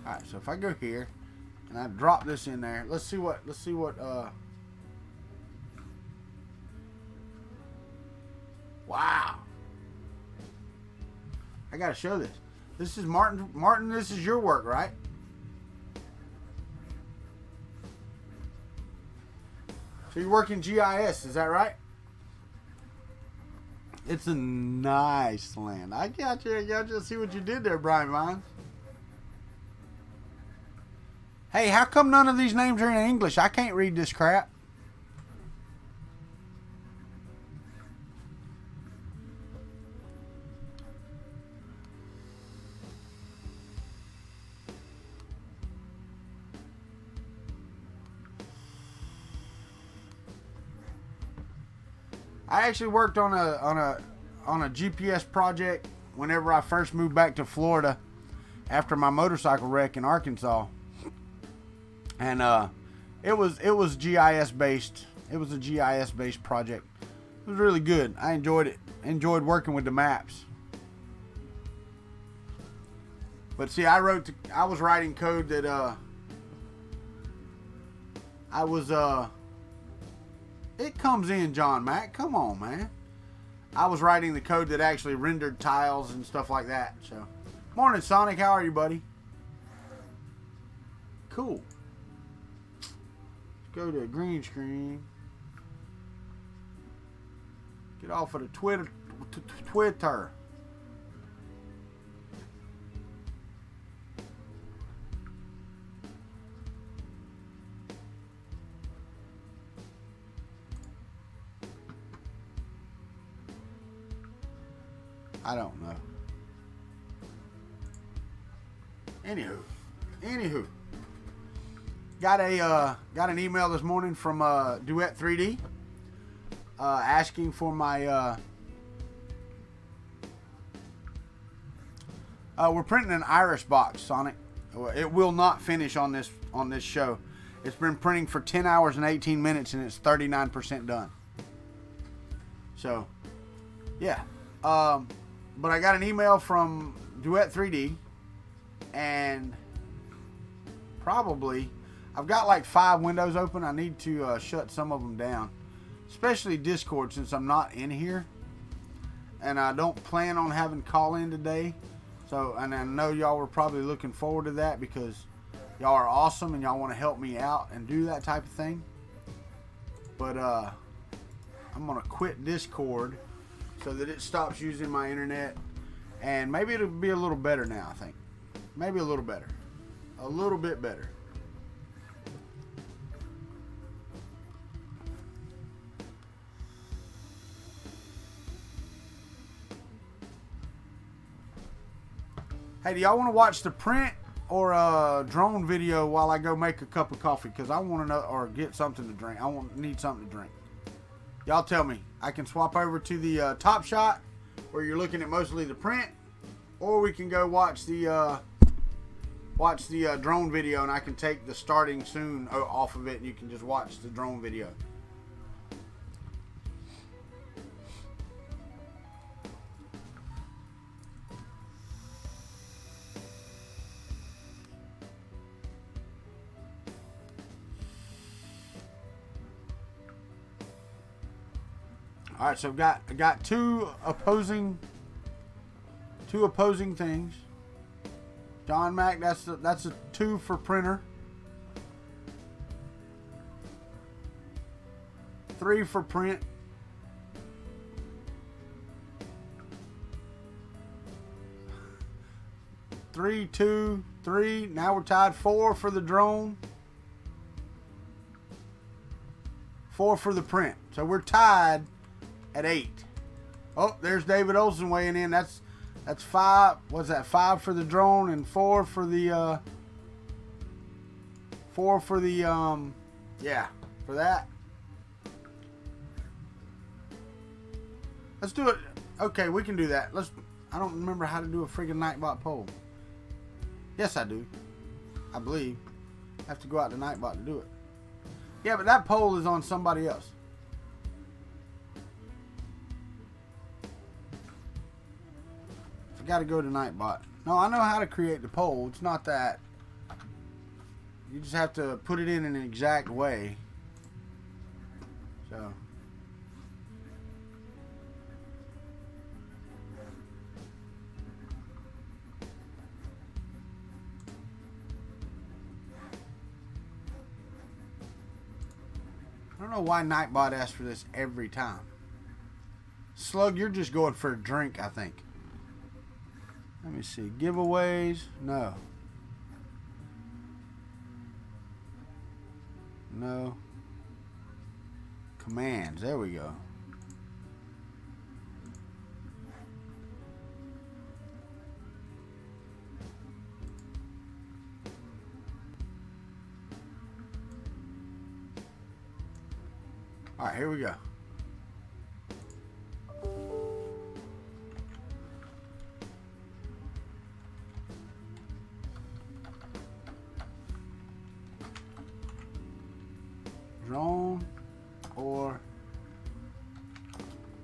All right, so if I go here and I drop this in there, let's see what wow. I got to show this. This is Martin, this is your work, right? So you work in GIS, is that right? It's a nice land. I got you. See what you did there, Brian Vines. Hey, how come none of these names are in English? I can't read this crap. I actually worked on a GPS project whenever I first moved back to Florida after my motorcycle wreck in Arkansas. And it was GIS based. It was a GIS based project. It was really good. I enjoyed it. Enjoyed working with the maps. But see, I was writing code that it comes in, John Mac. Come on, man. I was writing the code that actually rendered tiles and stuff like that. So, morning, Sonic. How are you, buddy? Cool. Go to green screen. Get off of the Twitter. I don't know. Anywho. Got an email this morning from Duet 3D asking for my we're printing an Irish box, Sonic. It will not finish on this show. It's been printing for 10 hours and 18 minutes and it's 39% done. So, yeah. But I got an email from Duet 3D and probably I've got like 5 windows open. I need to shut some of them down, especially Discord, since I'm not in here and I don't plan on having call in today. So, and I know y'all were probably looking forward to that because y'all are awesome and y'all want to help me out and do that type of thing. But I'm gonna quit Discord so that it stops using my internet, and maybe it'll be a little better now. I think maybe a little better, a little bit better. Hey, do y'all want to watch the print or a drone video while I go make a cup of coffee? Because I want to know, or get something to drink. Need something to drink. Y'all tell me. I can swap over to the Top Shot where you're looking at mostly the print, or we can go watch the watch the drone video, and I can take the starting soon off of it, and you can just watch the drone video. All right, so I got two opposing things. John Mac, that's a 2 for printer. 3 for print. 3, 2, 3. Now we're tied. 4 for the drone. 4 for the print. So we're tied at 8. Oh, there's David Olson weighing in. That's 5. What's that? 5 for the drone and 4 for the yeah, for that. Let's do it. Okay, we can do that. I don't remember how to do a friggin' Nightbot poll. Yes, I do. I believe. I have to go out to Nightbot to do it. Yeah, but that poll is on somebody else. I gotta go to Nightbot. No, I know how to create the poll. It's not that. You just have to put it in an exact way. So. I don't know why Nightbot asks for this every time. Slug, you're just going for a drink, I think. Let me see. Giveaways? No. No. Commands. There we go. All right, here we go. Drone or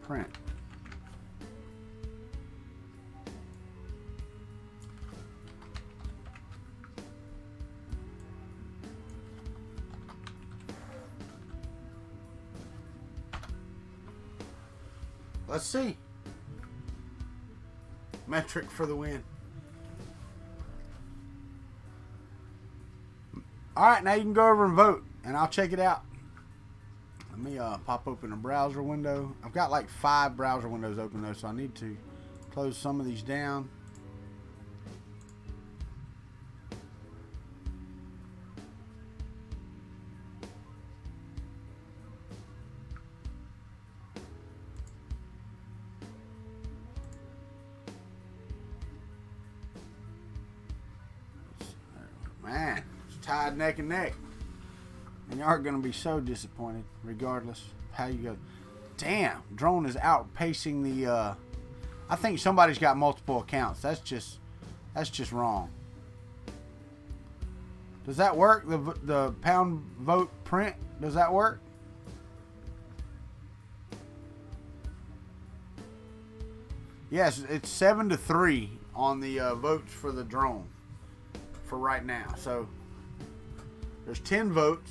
print. Let's see. Metric for the win. All right, now you can go over and vote, and I'll check it out. Let me pop open a browser window. I've got like 5 browser windows open though, so I need to close some of these down. Man, it's tied neck and neck. And you are going to be so disappointed, regardless of how you go. Damn, drone is outpacing the. I think somebody's got multiple accounts. That's just wrong. Does that work? The pound vote print, does that work? Yes, it's 7-3 on the votes for the drone for right now. So there's 10 votes.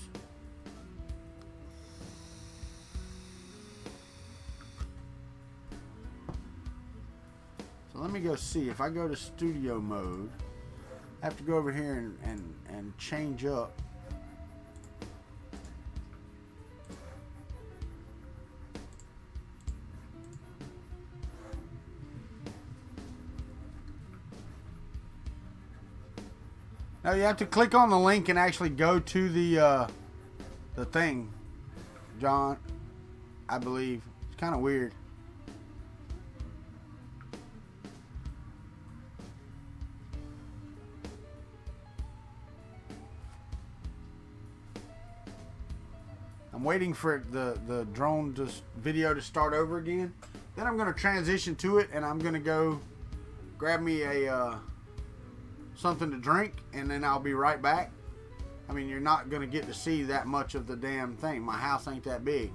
So let me go see. If I go to studio mode, I have to go over here and change up. Now you have to click on the link and actually go to the thing, John, I believe. It's kind of weird. I'm waiting for the drone video to start over again. Then I'm going to transition to it, and I'm going to go grab me a something to drink, and then I'll be right back. I mean, you're not going to get to see that much of the damn thing. My house ain't that big.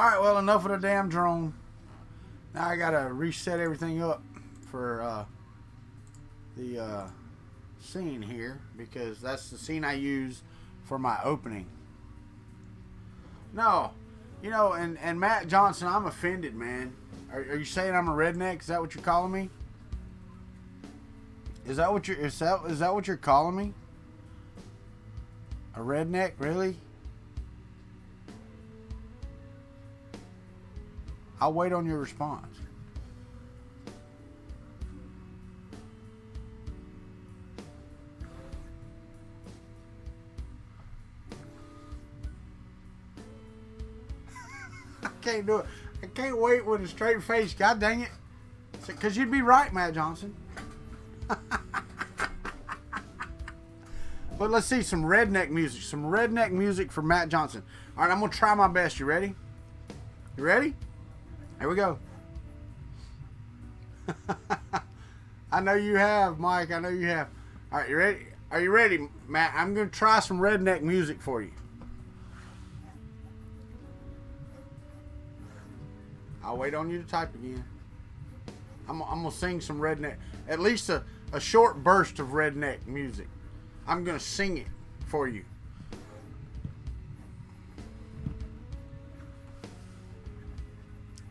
Alright, well, enough of the damn drone. Now I gotta reset everything up for the scene here, because that's the scene I use for my opening. No, you know, and Matt Johnson, I'm offended, man. Are you saying I'm a redneck? Is that what you're calling me? Is that what you're calling me? A redneck, really? I'll wait on your response. I can't do it. I can't wait with a straight face. God dang it. Because you'd be right, Matt Johnson. But let's see some redneck music. Some redneck music for Matt Johnson. All right, I'm going to try my best. You ready? You ready? Here we go. I know you have, Mike. I know you have. All right, you ready? Are you ready, Matt? I'm going to try some redneck music for you. I'll wait on you to type again. I'm going to sing some redneck. At least a short burst of redneck music. I'm going to sing it for you.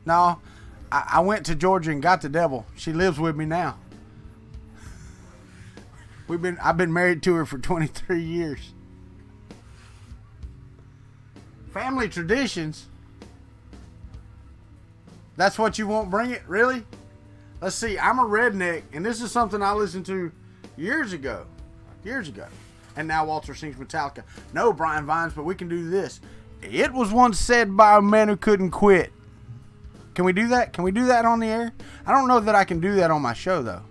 No, I went to Georgia and got the devil. She lives with me now. I've been married to her for 23 years. Family traditions. That's what you won't bring it? Really? Let's see. I'm a redneck, and this is something I listened to years ago. Years ago. And now Walter sings Metallica. No, Brian Vines, but we can do this. It was once said by a man who couldn't quit. Can we do that? Can we do that on the air? I don't know that I can do that on my show, though.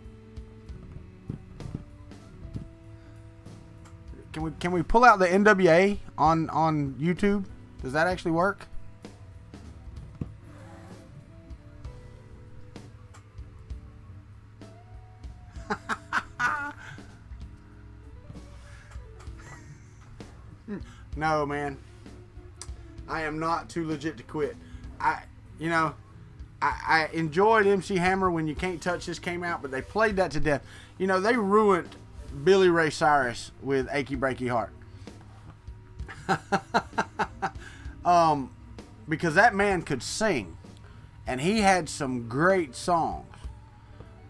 Can we pull out the NWA on YouTube? Does that actually work? No, man. I am not too legit to quit. I enjoyed MC Hammer when You Can't Touch This came out, but they played that to death. You know, they ruined Billy Ray Cyrus with Achy Breaky Heart. Because that man could sing, and he had some great songs.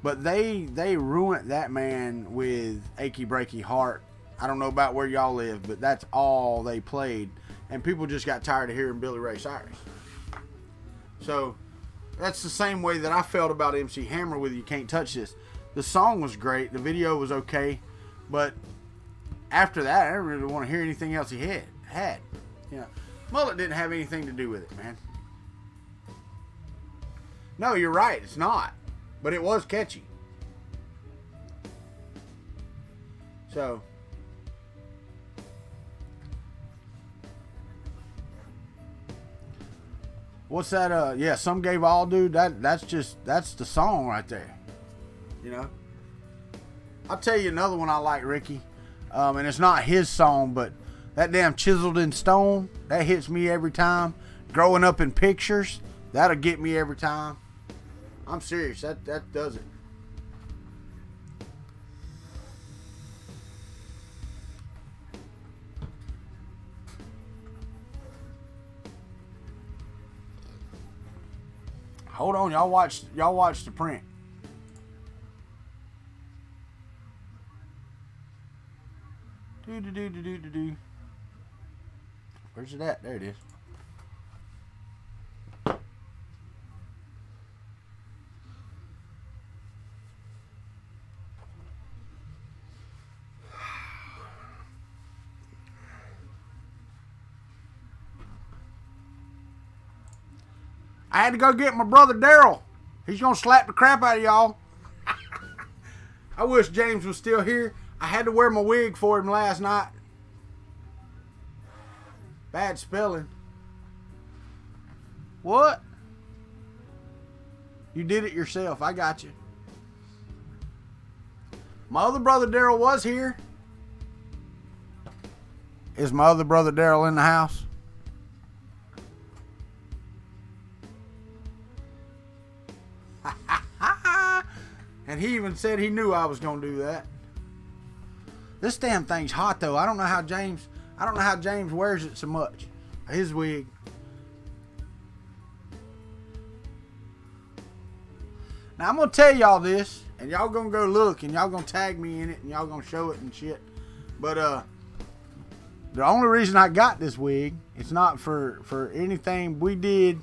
But they ruined that man with Achy Breaky Heart. I don't know about where y'all live, but that's all they played. And people just got tired of hearing Billy Ray Cyrus. So, that's the same way that I felt about MC Hammer with You Can't Touch This. The song was great. The video was okay. But after that, I didn't really want to hear anything else he had. You know, Mullet didn't have anything to do with it, man. No, you're right. It's not. But it was catchy. So, what's that? Yeah, Some Gave All, dude. That's the song right there. You know. I'll tell you another one I like, Ricky. And it's not his song, but that damn Chiseled in Stone, that hits me every time. Growing Up in Pictures, that'll get me every time. I'm serious. That does it. Hold on, y'all watch the print. Do. Where's it at? There it is. I had to go get my brother Daryl. He's gonna slap the crap out of y'all. I wish James was still here. I had to wear my wig for him last night. Bad spelling. What? You did it yourself. I got you. My other brother Daryl was here. Is my other brother Daryl in the house? And he even said he knew I was gonna do that. This damn thing's hot though. I don't know how James wears it so much. His wig. Now I'm gonna tell y'all this, and y'all gonna go look, and y'all gonna tag me in it, and y'all gonna show it and shit. But the only reason I got this wig, it's not for anything we did.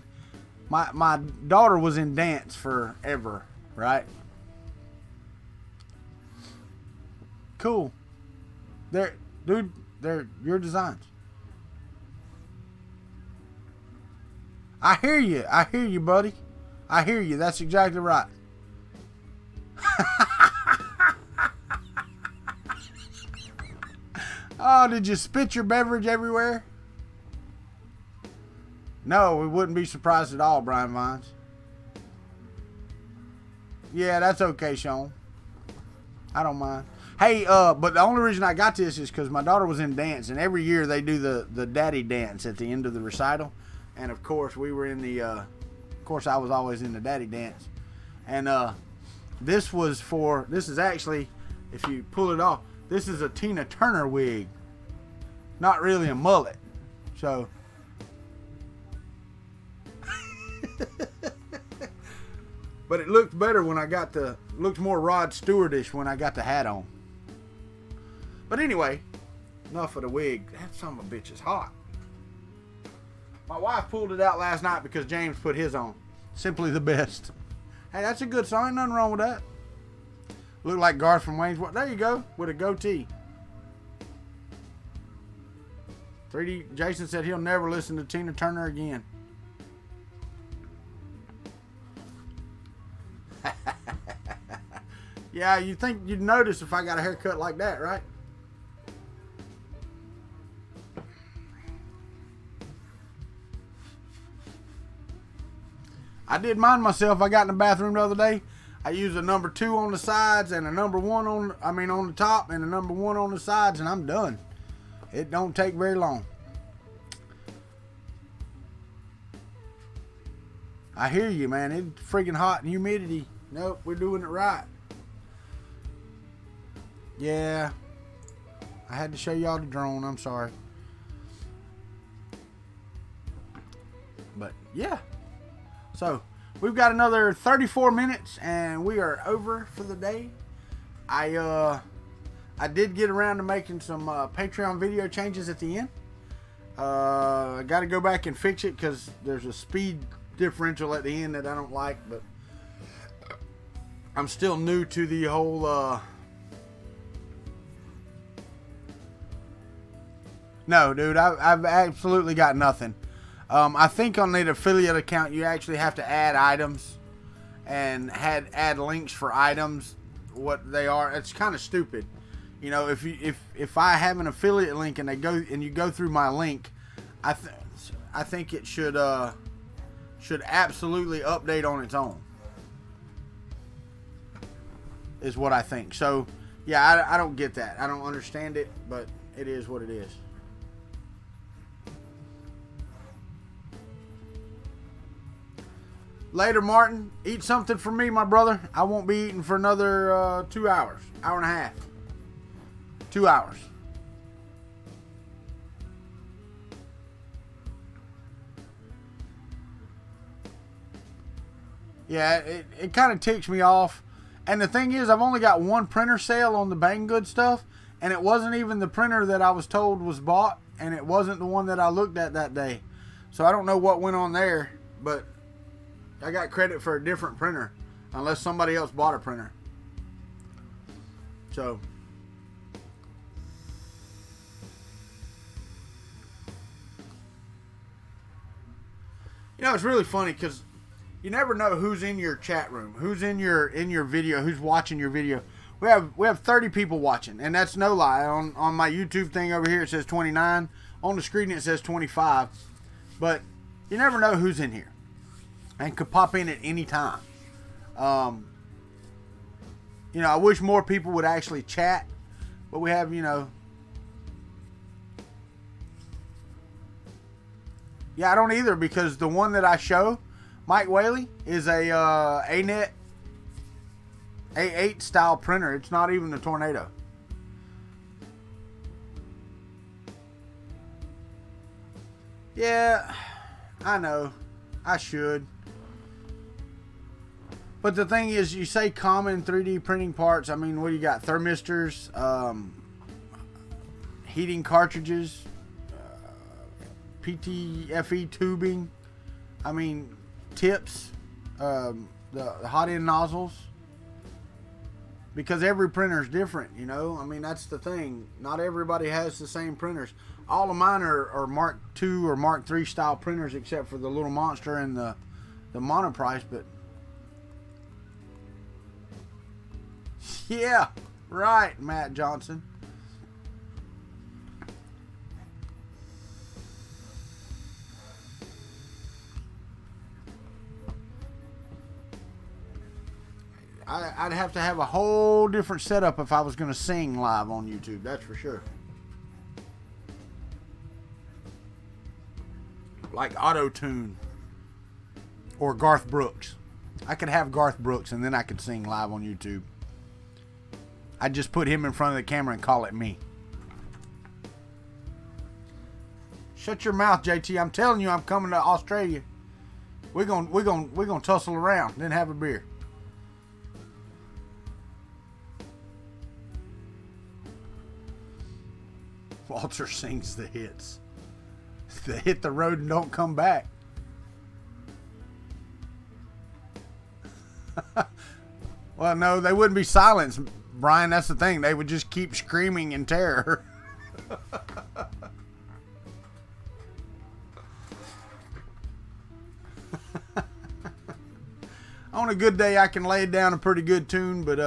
My daughter was in dance forever, right? Cool. They're your designs. I hear you, buddy. I hear you. That's exactly right. Oh, did you spit your beverage everywhere? No, we wouldn't be surprised at all, Brian Vines. Yeah, that's okay, Sean. I don't mind. Hey, but the only reason I got this is because my daughter was in dance, and every year they do the daddy dance at the end of the recital. And of course, we were in the, of course, I was always in the daddy dance. And this is actually, if you pull it off, this is a Tina Turner wig. Not really a mullet. So. But it looked better when I got looked more Rod Stewartish when I got the hat on. But anyway, enough of the wig. That son of a bitch is hot. My wife pulled it out last night because James put his on. Simply the best. Hey, that's a good song. Nothing wrong with that. Look like Garth from Wayne's World. There you go, with a goatee. 3D Jason said he'll never listen to Tina Turner again. Yeah, you think you'd notice if I got a haircut like that, right? I did mind myself. I got in the bathroom the other day. I used a number 2 on the sides and a number 1 on the top and a number 1 on the sides, and I'm done. It don't take very long. I hear you, man. It's freaking hot and humidity. Nope, we're doing it right. Yeah. I had to show y'all the drone. I'm sorry. But, yeah. So, we've got another 34 minutes and we are over for the day. I did get around to making some Patreon video changes at the end. I got to go back and fix it because there's a speed differential at the end that I don't like, but I'm still new to the whole no, dude, I've absolutely got nothing. I think on the affiliate account you actually have to add items and add links for items, what they are. It's kind of stupid. You know, if I have an affiliate link and you go through my link, I think it should absolutely update on its own. Is what I think. So, yeah, I don't get that. I don't understand it, but it is what it is. Later, Martin. Eat something for me, my brother. I won't be eating for another 2 hours. Hour and a half. 2 hours. Yeah, it kind of ticks me off. And the thing is, I've only got one printer sale on the Banggood stuff. And it wasn't even the printer that I was told was bought. And it wasn't the one that I looked at that day. So I don't know what went on there. But I got credit for a different printer. Unless somebody else bought a printer. So. You know, it's really funny because you never know who's in your chat room, who's in your video, who's watching your video. We have 30 people watching, and that's no lie. On my YouTube thing over here, it says 29. On the screen, it says 25. But you never know who's in here, and could pop in at any time. You know, I wish more people would actually chat, but we have, you know. Yeah, I don't either, because the one that I show, Mike Whaley, is a ANET A8 style printer. It's not even the Tornado. Yeah, I know. I should. But the thing is, you say common 3D printing parts. I mean, what do you got? Thermistors, heating cartridges, PTFE tubing. I mean, tips, the hot end nozzles. Because every printer is different, you know. I mean, that's the thing. Not everybody has the same printers. All of mine are Mark II or Mark III style printers, except for the little monster and the Monoprice. But yeah, right, Matt Johnson. I'd have to have a whole different setup if I was going to sing live on YouTube, that's for sure. Like auto-tune or Garth Brooks. I could have Garth Brooks and then I could sing live on YouTube. I'd just put him in front of the camera and call it me. Shut your mouth, JT. I'm telling you, I'm coming to Australia. We're gonna tussle around, then have a beer. Walter sings the hits. They hit the road and don't come back. Well, no, they wouldn't be silenced, Brian. That's the thing. They would just keep screaming in terror. On a good day, I can lay down a pretty good tune, but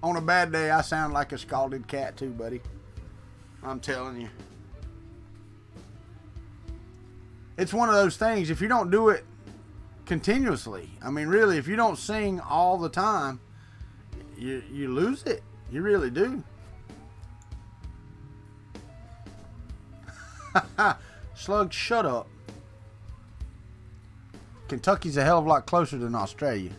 on a bad day, I sound like a scalded cat too, buddy. I'm telling you. It's one of those things, if you don't do it continuously, I mean, really, if you don't sing all the time, you lose it. You really do. Slug, shut up. Kentucky's a hell of a lot closer than Australia.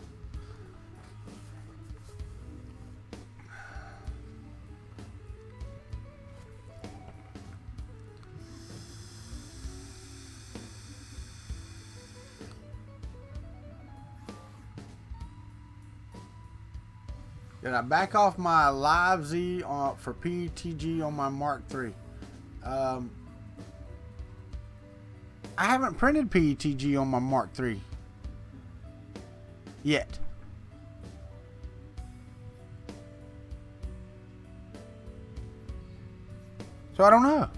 Did I back off my Live Z for PTG on my Mark III? I haven't printed PETG on my Mark III yet. So I don't know.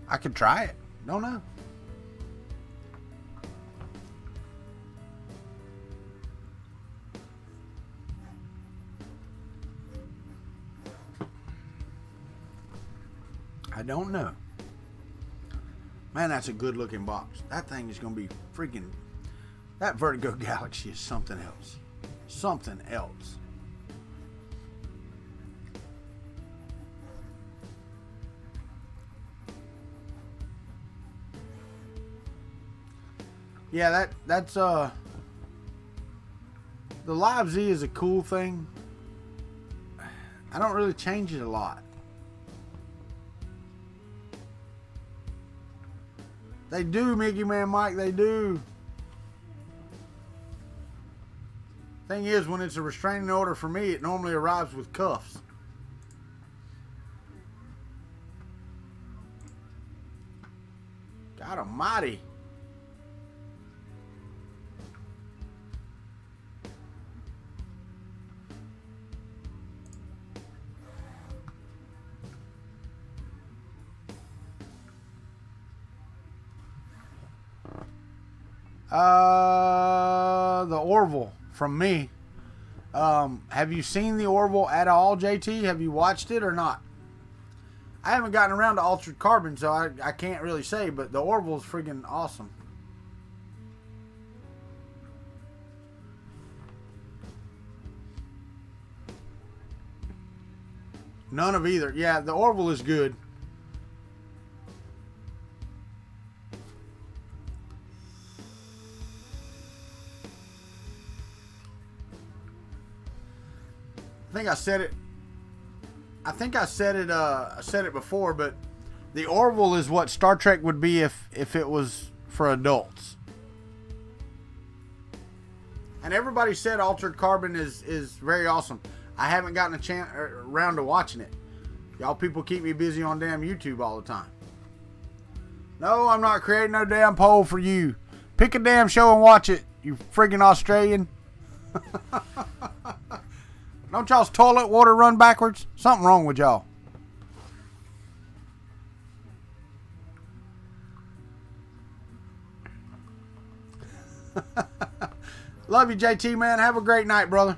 I could try it. Don't know. I don't know. Man, that's a good looking box. That thing is going to be freaking... That Vertigo Galaxy is something else. Something else. Yeah, that's the Live Z is a cool thing. I don't really change it a lot. They do, Mickey Man Mike, they do. Thing is, when it's a restraining order for me, it normally arrives with cuffs. God almighty. The Orville from me. Have you seen the Orville at all, JT? Have you watched it or not? I haven't gotten around to Altered Carbon, so I can't really say, but the Orville's friggin' awesome. None of either. Yeah, the Orville is good. I think I said it. I think I said it. I said it before, but the Orville is what Star Trek would be if it was for adults. And everybody said Altered Carbon is very awesome. I haven't gotten a chance around to watching it. Y'all people keep me busy on damn YouTube all the time. No, I'm not creating no damn poll for you. Pick a damn show and watch it, you friggin' Australian. Don't y'all's toilet water run backwards? Something wrong with y'all. Love you, JT, man. Have a great night, brother.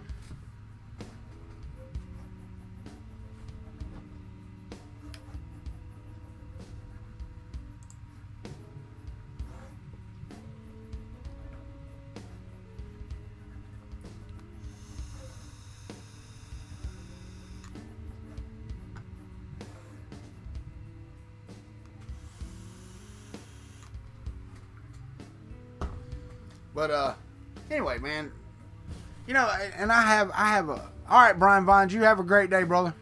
But anyway, man, you know, and I have a. All right, Brian Vines, you have a great day, brother.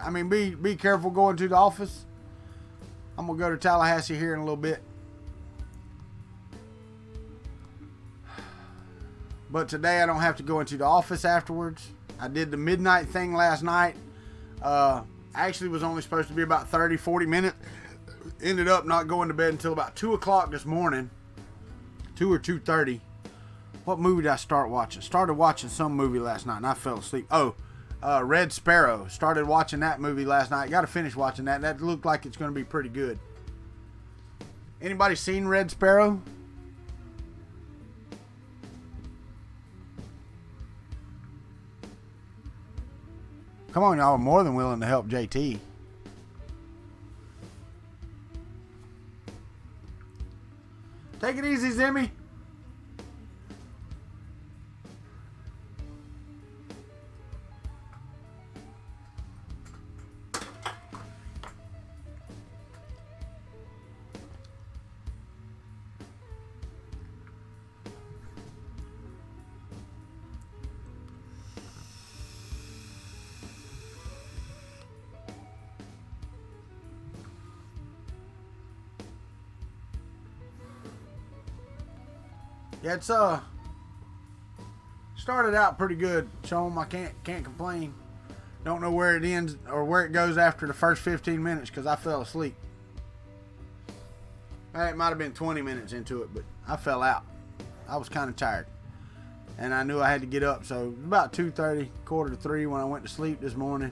I mean, be careful going to the office. I'm gonna go to Tallahassee here in a little bit. But today I don't have to go into the office afterwards. I did the midnight thing last night. Actually was only supposed to be about 30-40 minutes. Ended up not going to bed until about 2 o'clock this morning. 2 or 2:30. What movie did I start watching? Started watching some movie last night and I fell asleep. Oh, Red Sparrow. Started watching that movie last night. Got to finish watching that. That looked like it's going to be pretty good. Anybody seen Red Sparrow? Come on, y'all are more than willing to help JT. Take it easy, Zimmy. Yeah, it's started out pretty good. Show 'em I can't complain. Don't know where it ends or where it goes after the first 15 minutes because I fell asleep. It might have been 20 minutes into it, but I fell out. I was kind of tired, and I knew I had to get up. So about 2:30, 2:45 when I went to sleep this morning,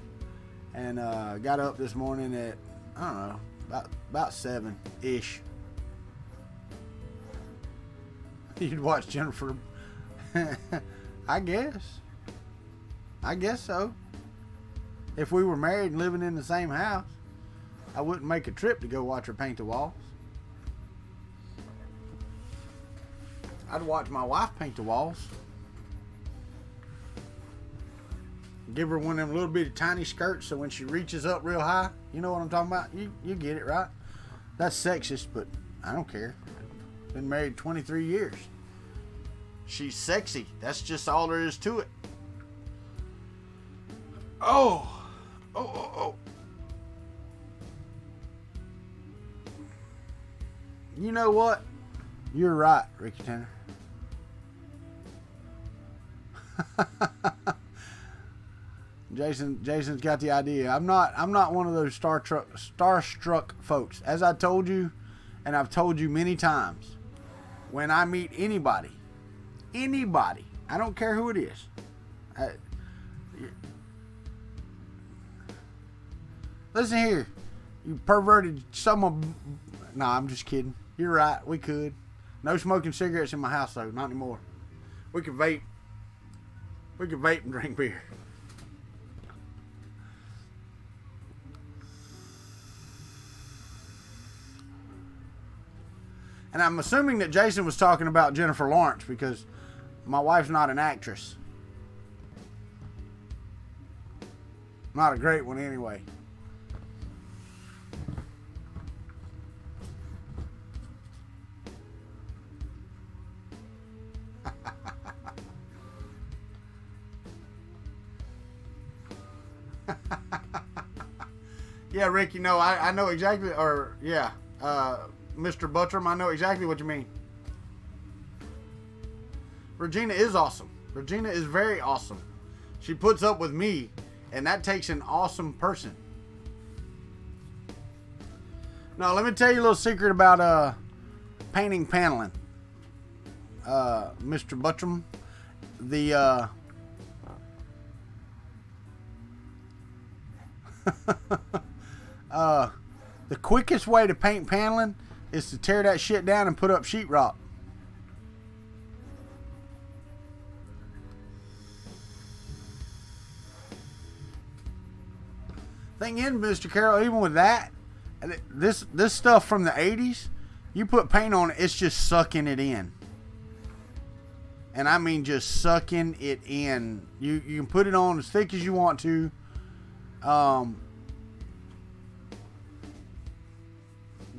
and got up this morning at I don't know about 7-ish. You'd watch Jennifer. I guess so. If we were married and living in the same house, I wouldn't make a trip to go watch her paint the walls. I'd watch my wife paint the walls. Give her one of them little bitty tiny skirts so when she reaches up real high, you know what I'm talking about? You get it, right? That's sexist, but I don't care. Been married 23 years. She's sexy. That's just all there is to it. Oh. You know what? You're right, Ricky Tanner. Jason's got the idea. I'm not one of those starstruck folks. As I told you, and I've told you many times, when I meet anybody, I don't care who it is. Listen here, you perverted someone. Nah, I'm just kidding. You're right. We could. No smoking cigarettes in my house though. Not anymore. We could vape. We could vape and drink beer. And I'm assuming that Jason was talking about Jennifer Lawrence because my wife's not an actress. Not a great one anyway. Yeah, Ricky, no, I know exactly, or, yeah, Mr. Buttram, I know exactly what you mean. Regina is awesome. Regina is very awesome. She puts up with me, and that takes an awesome person. Now, let me tell you a little secret about painting paneling. Mr. Buttram, the the quickest way to paint paneling is to tear that shit down and put up sheetrock. Thing is, Mr. Carroll, even with that, this stuff from the 80s, you put paint on it, it's just sucking it in. And I mean just sucking it in. You can put it on as thick as you want to.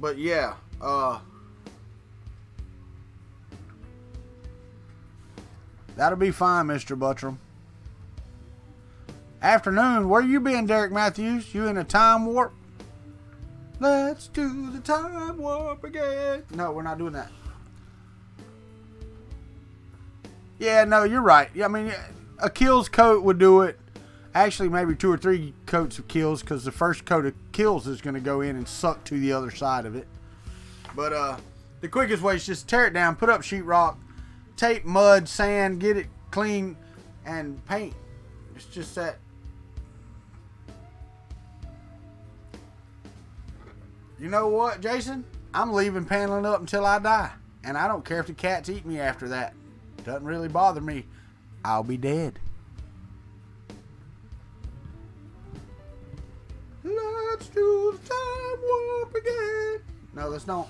But yeah, that'll be fine, Mr. Buttram. Afternoon, where you been, Derek Matthews? You in a time warp? Let's do the time warp again. No, we're not doing that. Yeah, no, you're right. I mean, a Kills coat would do it. Actually, maybe 2 or 3 coats of Kills, because the first coat of Kills is going to go in and suck to the other side of it. But the quickest way is just tear it down, put up sheetrock, tape, mud, sand, get it clean, and paint. It's just that. You know what, Jason? I'm leaving paneling up until I die. And I don't care if the cats eat me after that. Doesn't really bother me. I'll be dead. Let's do the time warp again. No, let's not.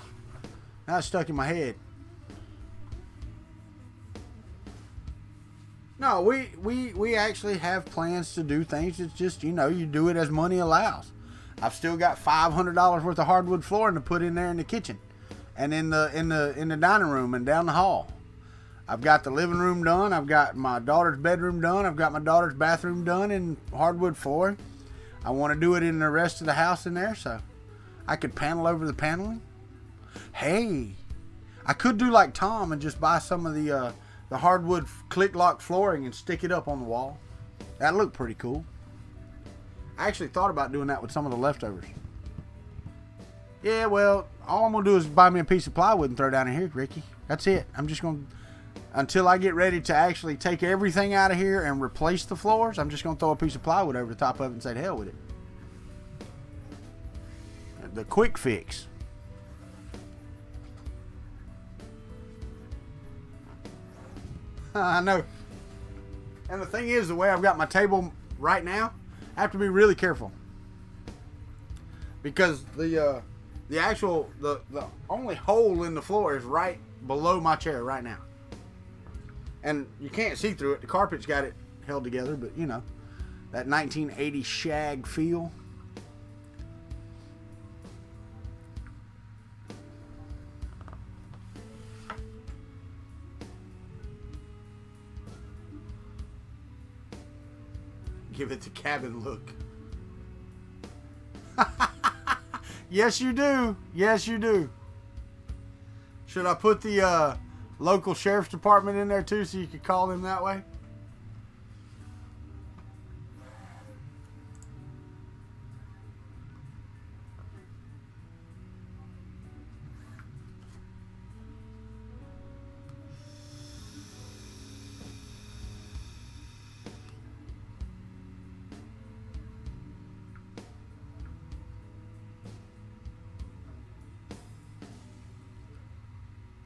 Now it's stuck in my head. No, we actually have plans to do things. It's just, you know, you do it as money allows. I've still got $500 worth of hardwood flooring to put in there in the kitchen, and in the dining room and down the hall. I've got the living room done. I've got my daughter's bedroom done. I've got my daughter's bathroom done in hardwood flooring. I want to do it in the rest of the house in there, so I could panel over the paneling. Hey, I could do like Tom and just buy some of the hardwood click lock flooring and stick it up on the wall. That'd look pretty cool. I actually thought about doing that with some of the leftovers. Yeah, well, all I'm going to do is buy me a piece of plywood and throw down in here, Ricky. That's it. I'm just going to, until I get ready to actually take everything out of here and replace the floors, I'm just going to throw a piece of plywood over the top of it and say to hell with it. The quick fix. I know. And the thing is, the way I've got my table right now, I have to be really careful, because the only hole in the floor is right below my chair right now, and you can't see through it. The carpet's got it held together, but you know, that 1980 shag feel. Give it the cabin look. Yes, you do. Yes, you do. Should I put the local sheriff's department in there too, so you could call them that way?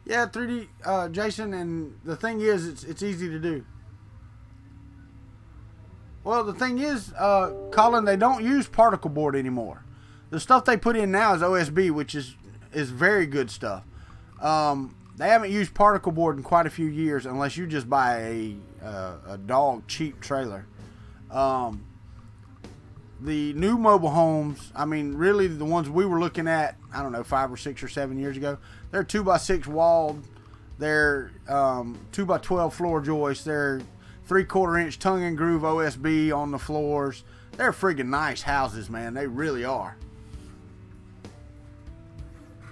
Yeah, 3D, Jason, and the thing is, it's easy to do. Well, the thing is, Colin, they don't use particle board anymore. The stuff they put in now is OSB, which is very good stuff. They haven't used particle board in quite a few years, unless you just buy a dog cheap trailer. The new mobile homes, I mean, really the ones we were looking at, I don't know, 5 or 6 or 7 years ago, they're 2x6 walled, they're 2x12 floor joists, they're 3/4 inch tongue and groove OSB on the floors. They're friggin' nice houses, man. They really are.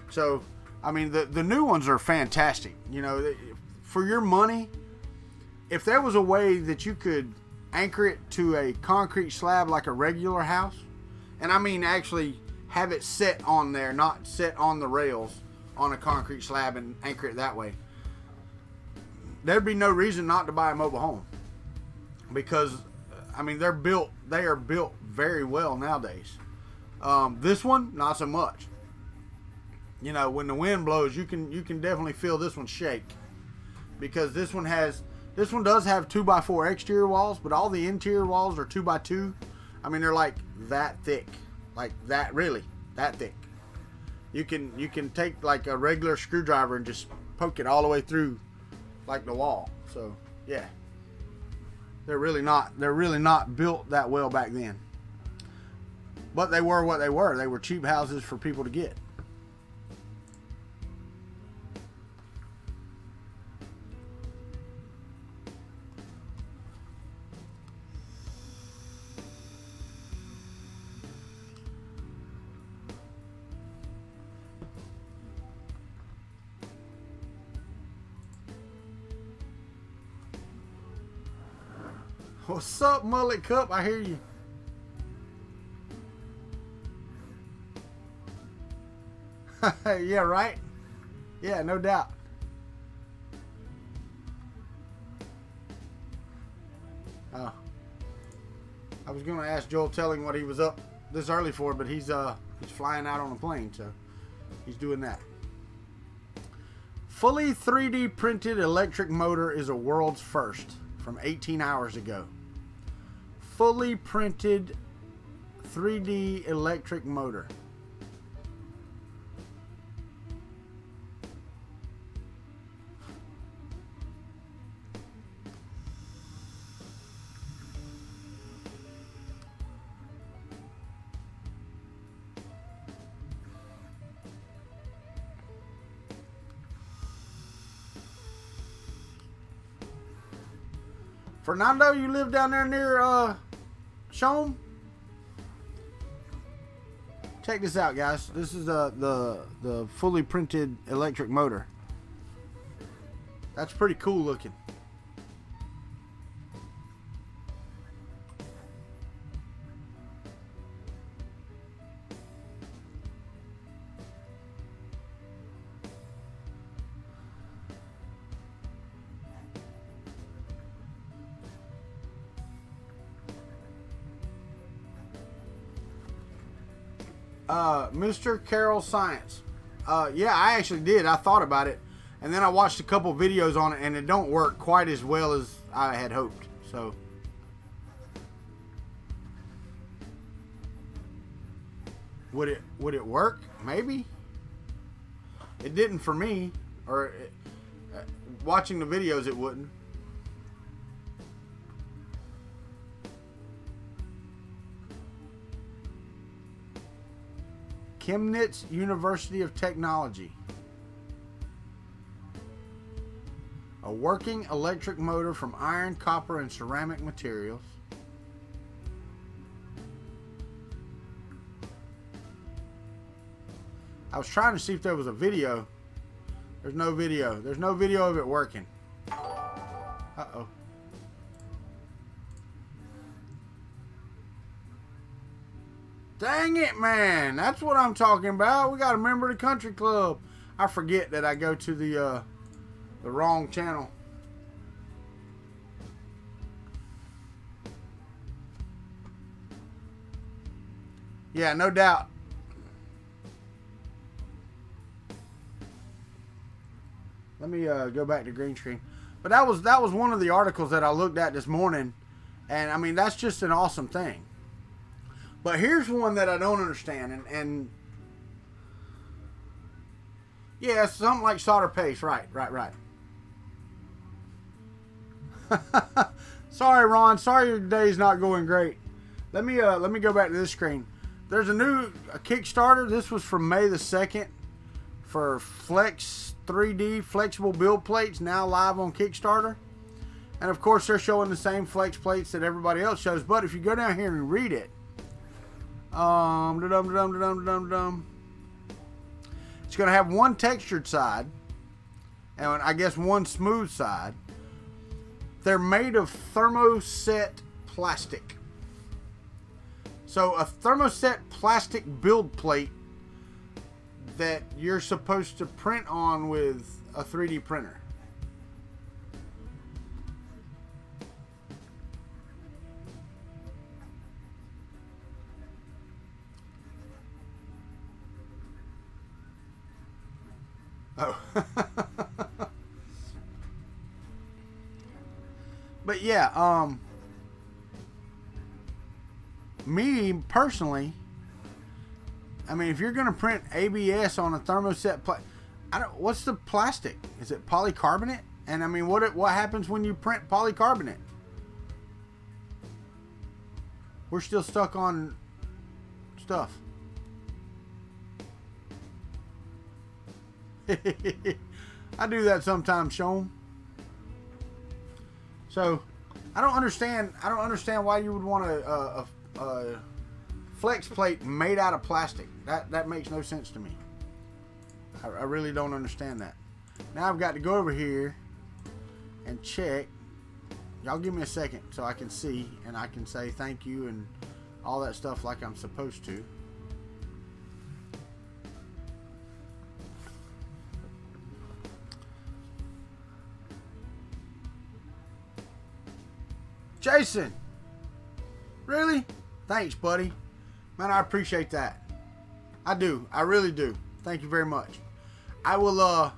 So, I mean, the new ones are fantastic. You know, for your money, if there was a way that you could anchor it to a concrete slab like a regular house, and I mean actually have it set on there, not set on the rails on a concrete slab and anchor it that way, there'd be no reason not to buy a mobile home. Because, I mean, they are built very well nowadays. This one, not so much. You know, when the wind blows, you can definitely feel this one shake, because this one does have 2x4 exterior walls, but all the interior walls are 2x2. I mean, they're like that thick, like that, really that thick. You can take like a regular screwdriver and just poke it all the way through, like the wall. So yeah, they're really not built that well back then. But they were what they were. They were cheap houses for people to get. What's up, Mullet Cup? I hear you. Yeah, right? Yeah, no doubt. Oh. I was going to ask Joel Telling what he was up this early for, but he's flying out on a plane, so he's doing that. Fully 3D printed electric motor is a world's first from 18 hours ago. Fully printed 3D electric motor. Fernando, you live down there near Shome? Check this out, guys. This is the fully printed electric motor. That's pretty cool looking. Mr. Carroll Science. Yeah, I actually did. I thought about it, and then I watched a couple videos on it, and it don't work quite as well as I had hoped. So, would it work? Maybe. It didn't for me, or watching the videos, it wouldn't. Chemnitz University of Technology. A working electric motor from iron, copper, and ceramic materials. I was trying to see if there was a video. There's no video. There's no video of it working. Uh-oh. Dang it, man. That's what I'm talking about. We got a member of the country club. I forget that I go to the wrong channel. Yeah, no doubt. Let me go back to green screen. But that was one of the articles that I looked at this morning, and I mean, that's just an awesome thing. But here's one that I don't understand, and yeah, something like solder paste, right. Sorry, Ron. Sorry your day's not going great. Let me go back to this screen. There's a new Kickstarter. This was from May the 2nd for Flex 3D flexible build plates, now live on Kickstarter. And of course, they're showing the same flex plates that everybody else shows. But if you go down here and read it, it's going to have one textured side and I guess one smooth side. They're made of thermoset plastic. So a thermoset plastic build plate that you're supposed to print on with a 3D printer. Oh. But yeah, me personally, I mean, if you're going to print ABS on a thermoset what's the plastic? Is it polycarbonate? And I mean, what happens when you print polycarbonate? We're still stuck on stuff. I do that sometimes, Sean. So I don't understand why you would want a flex plate made out of plastic. That makes no sense to me. I really don't understand that. Now I've got to go over here and check. Y'all give me a second so I can see and I can say thank you and all that stuff like I'm supposed to. Jason, really? Thanks, buddy. Man, I appreciate that. I do. I really do. Thank you very much. I will,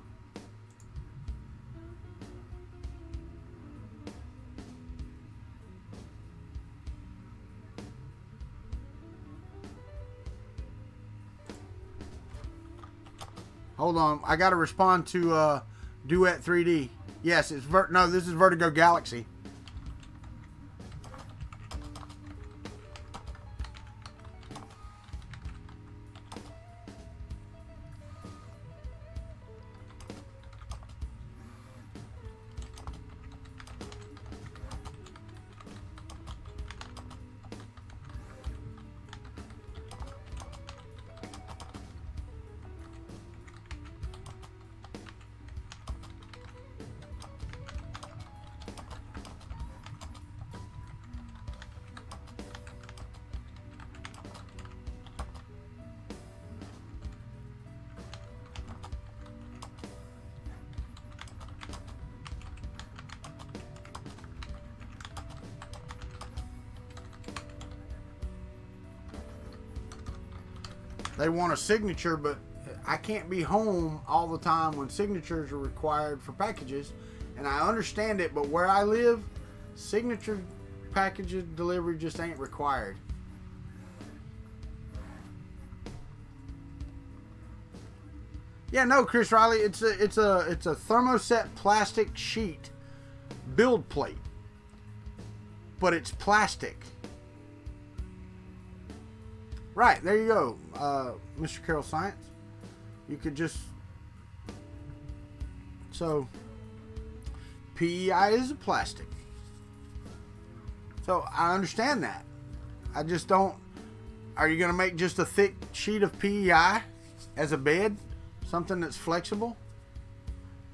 hold on. I got to respond to, Duet 3D. Yes, it's no, this is Vertigo Galaxy. They want a signature, but I can't be home all the time when signatures are required for packages. And I understand it, but where I live, signature packages delivery just ain't required. Yeah, no, Chris Riley, it's a thermoset plastic sheet build plate, but it's plastic. Right, there you go, Mr. Carroll Science. You could just... So, PEI is a plastic. So, I understand that. I just don't... Are you going to make just a thick sheet of PEI as a bed? Something that's flexible?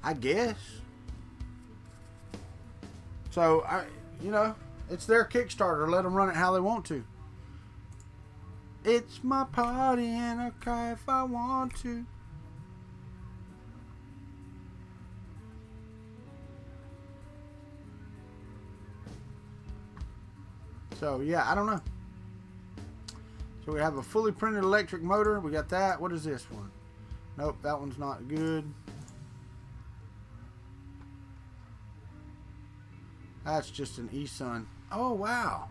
I guess. So, you know, it's their Kickstarter. Let them run it how they want to. It's my party and I'll cry if I want to. So, yeah, I don't know. So, we have a fully printed electric motor. We got that. What is this one? Nope, that one's not good. That's just an eSun. Oh, wow.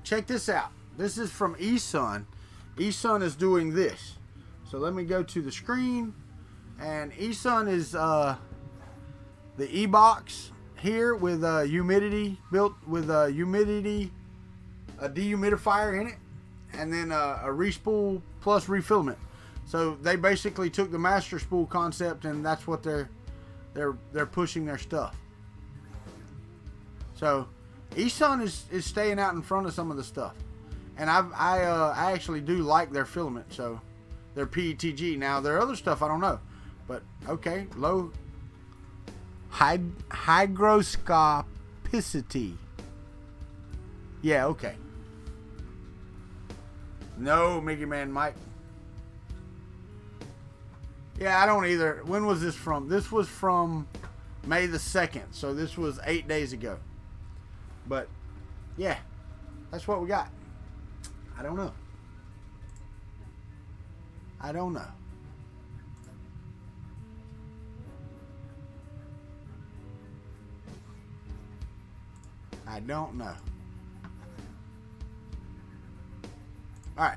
Check this out. This is from eSun. eSun is doing this. So let me go to the screen. And eSun is the e-box here with humidity built with a dehumidifier in it. And then a respool plus refillment. So they basically took the master spool concept, and that's what they're pushing their stuff. So eSun is staying out in front of some of the stuff, and I actually do like their filament. So their PETG. Now their other stuff I don't know, but okay, low hygroscopicity. Yeah, okay. No, Mickey Man Mike. Yeah, I don't either. When was this from? This was from May the 2nd. So this was 8 days ago. But, yeah. That's what we got. I don't know. I don't know. I don't know. Alright.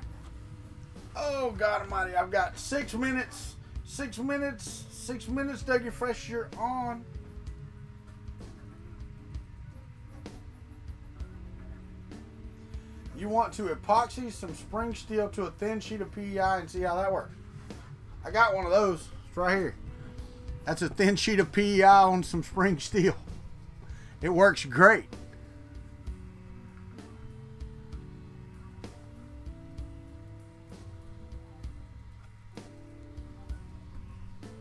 Oh, God almighty. I've got 6 minutes. 6 minutes. 6 minutes, Dougie Fresh, you're on. You want to epoxy some spring steel to a thin sheet of PEI and see how that works. I got one of those. It's right here. That's a thin sheet of PEI on some spring steel. It works great.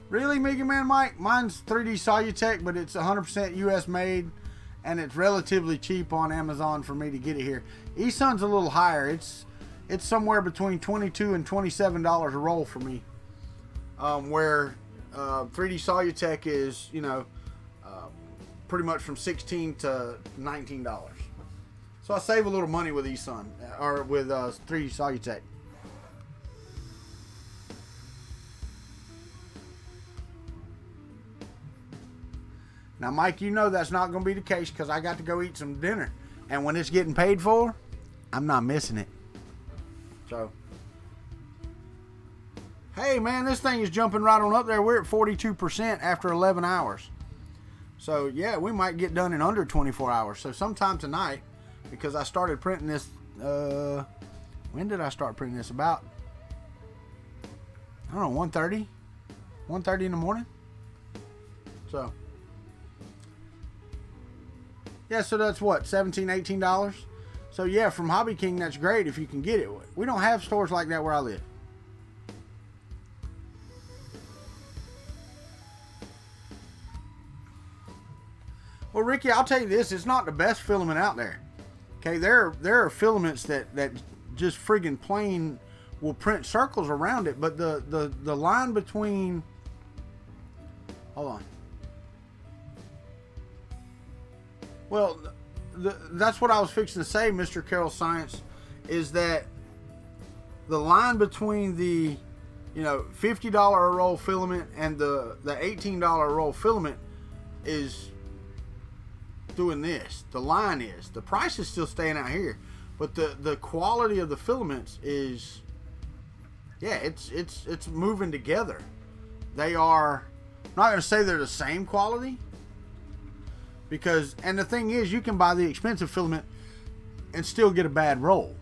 Really, Mega Man Mike? Mine's 3D Solutech, but it's 100% US made, and it's relatively cheap on Amazon for me to get it here. eSun's a little higher. It's somewhere between $22 and $27 a roll for me. Where 3D Solutech is, you know, pretty much from $16 to $19. So I save a little money with eSun, or with 3D Solutech. Now, Mike, you know that's not going to be the case because I got to go eat some dinner. And when it's getting paid for, I'm not missing it. So, hey, man, this thing is jumping right on up there. We're at 42% after 11 hours. So, yeah, we might get done in under 24 hours. So, sometime tonight, because I started printing this, when did I start printing this? About, I don't know, 1:30? 1:30 in the morning? So, yeah, so that's what, $17, $18? So yeah, from Hobby King, that's great if you can get it. We don't have stores like that where I live. Well, Ricky, I'll tell you this, it's not the best filament out there. Okay, there are filaments that just friggin' plain will print circles around it, but the line between, hold on. Well, that's what I was fixing to say, Mr. Carroll Science, is that the line between the, you know, $50 a roll filament and the $18 a roll filament is doing this. The line is. The price is still staying out here, but the quality of the filaments is, yeah, it's moving together. They are, I'm not going to say they're the same quality, because, and the thing is, you can buy the expensive filament and still get a bad roll.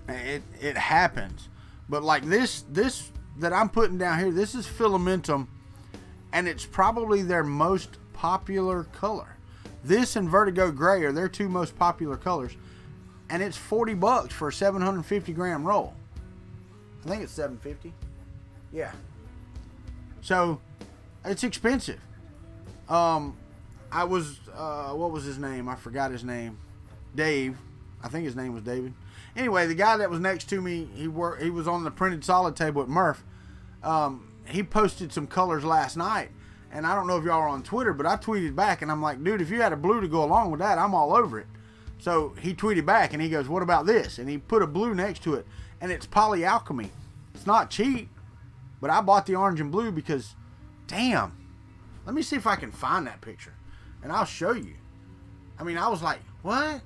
It happens. But like this that I'm putting down here, this is Filamentum, and it's probably their most popular color. This and Vertigo Gray are their two most popular colors, and it's $40 for a 750 gram roll. I think it's 750. Yeah. So it's expensive. I was, what was his name? I forgot his name. Dave. I think his name was David. Anyway, the guy that was next to me, he was on the printed solid table at Murph. He posted some colors last night. And I don't know if y'all are on Twitter, but I tweeted back and I'm like, dude, if you had a blue to go along with that, I'm all over it. So he tweeted back and he goes, what about this? And he put a blue next to it. And it's Polyalchemy. It's not cheap, but I bought the orange and blue because, damn. Let me see if I can find that picture. And I'll show you. I mean, I was like, what?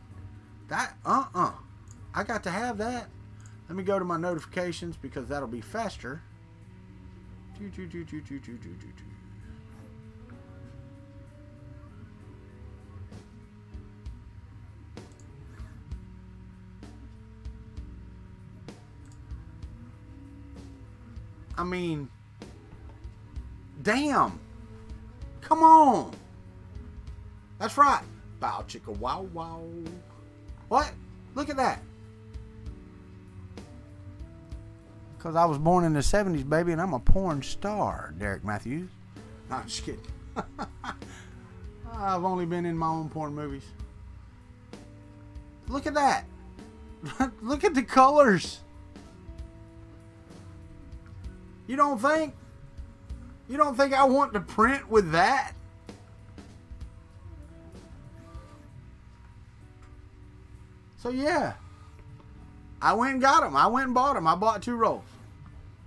That, I got to have that. Let me go to my notifications because that'll be faster. I mean, damn. Come on. That's right. Bow chicka wow wow. What? Look at that. Because I was born in the 70s, baby, and I'm a porn star, Derek Matthews. No, I'm just kidding. I've only been in my own porn movies. Look at that. Look at the colors. You don't think I want to print with that? So yeah, I went and got them. I went and bought them. I bought 2 rolls.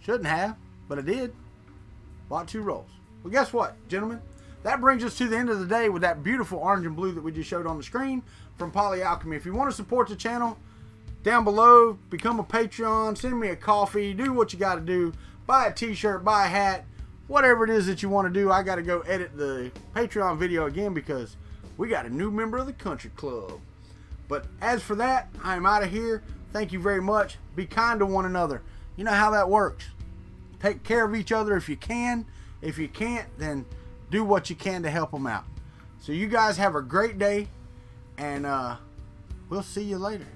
Shouldn't have, but I did. Bought 2 rolls. Well, guess what, gentlemen? That brings us to the end of the day with that beautiful orange and blue that we just showed on the screen from Poly Alchemy. If you want to support the channel, down below, become a Patreon, send me a coffee, do what you got to do, buy a t-shirt, buy a hat, whatever it is that you want to do. I got to go edit the Patreon video again because we got a new member of the country club. But as for that, I'm out of here. Thank you very much. Be kind to one another. You know how that works. Take care of each other if you can. If you can't, then do what you can to help them out. So you guys have a great day, and we'll see you later.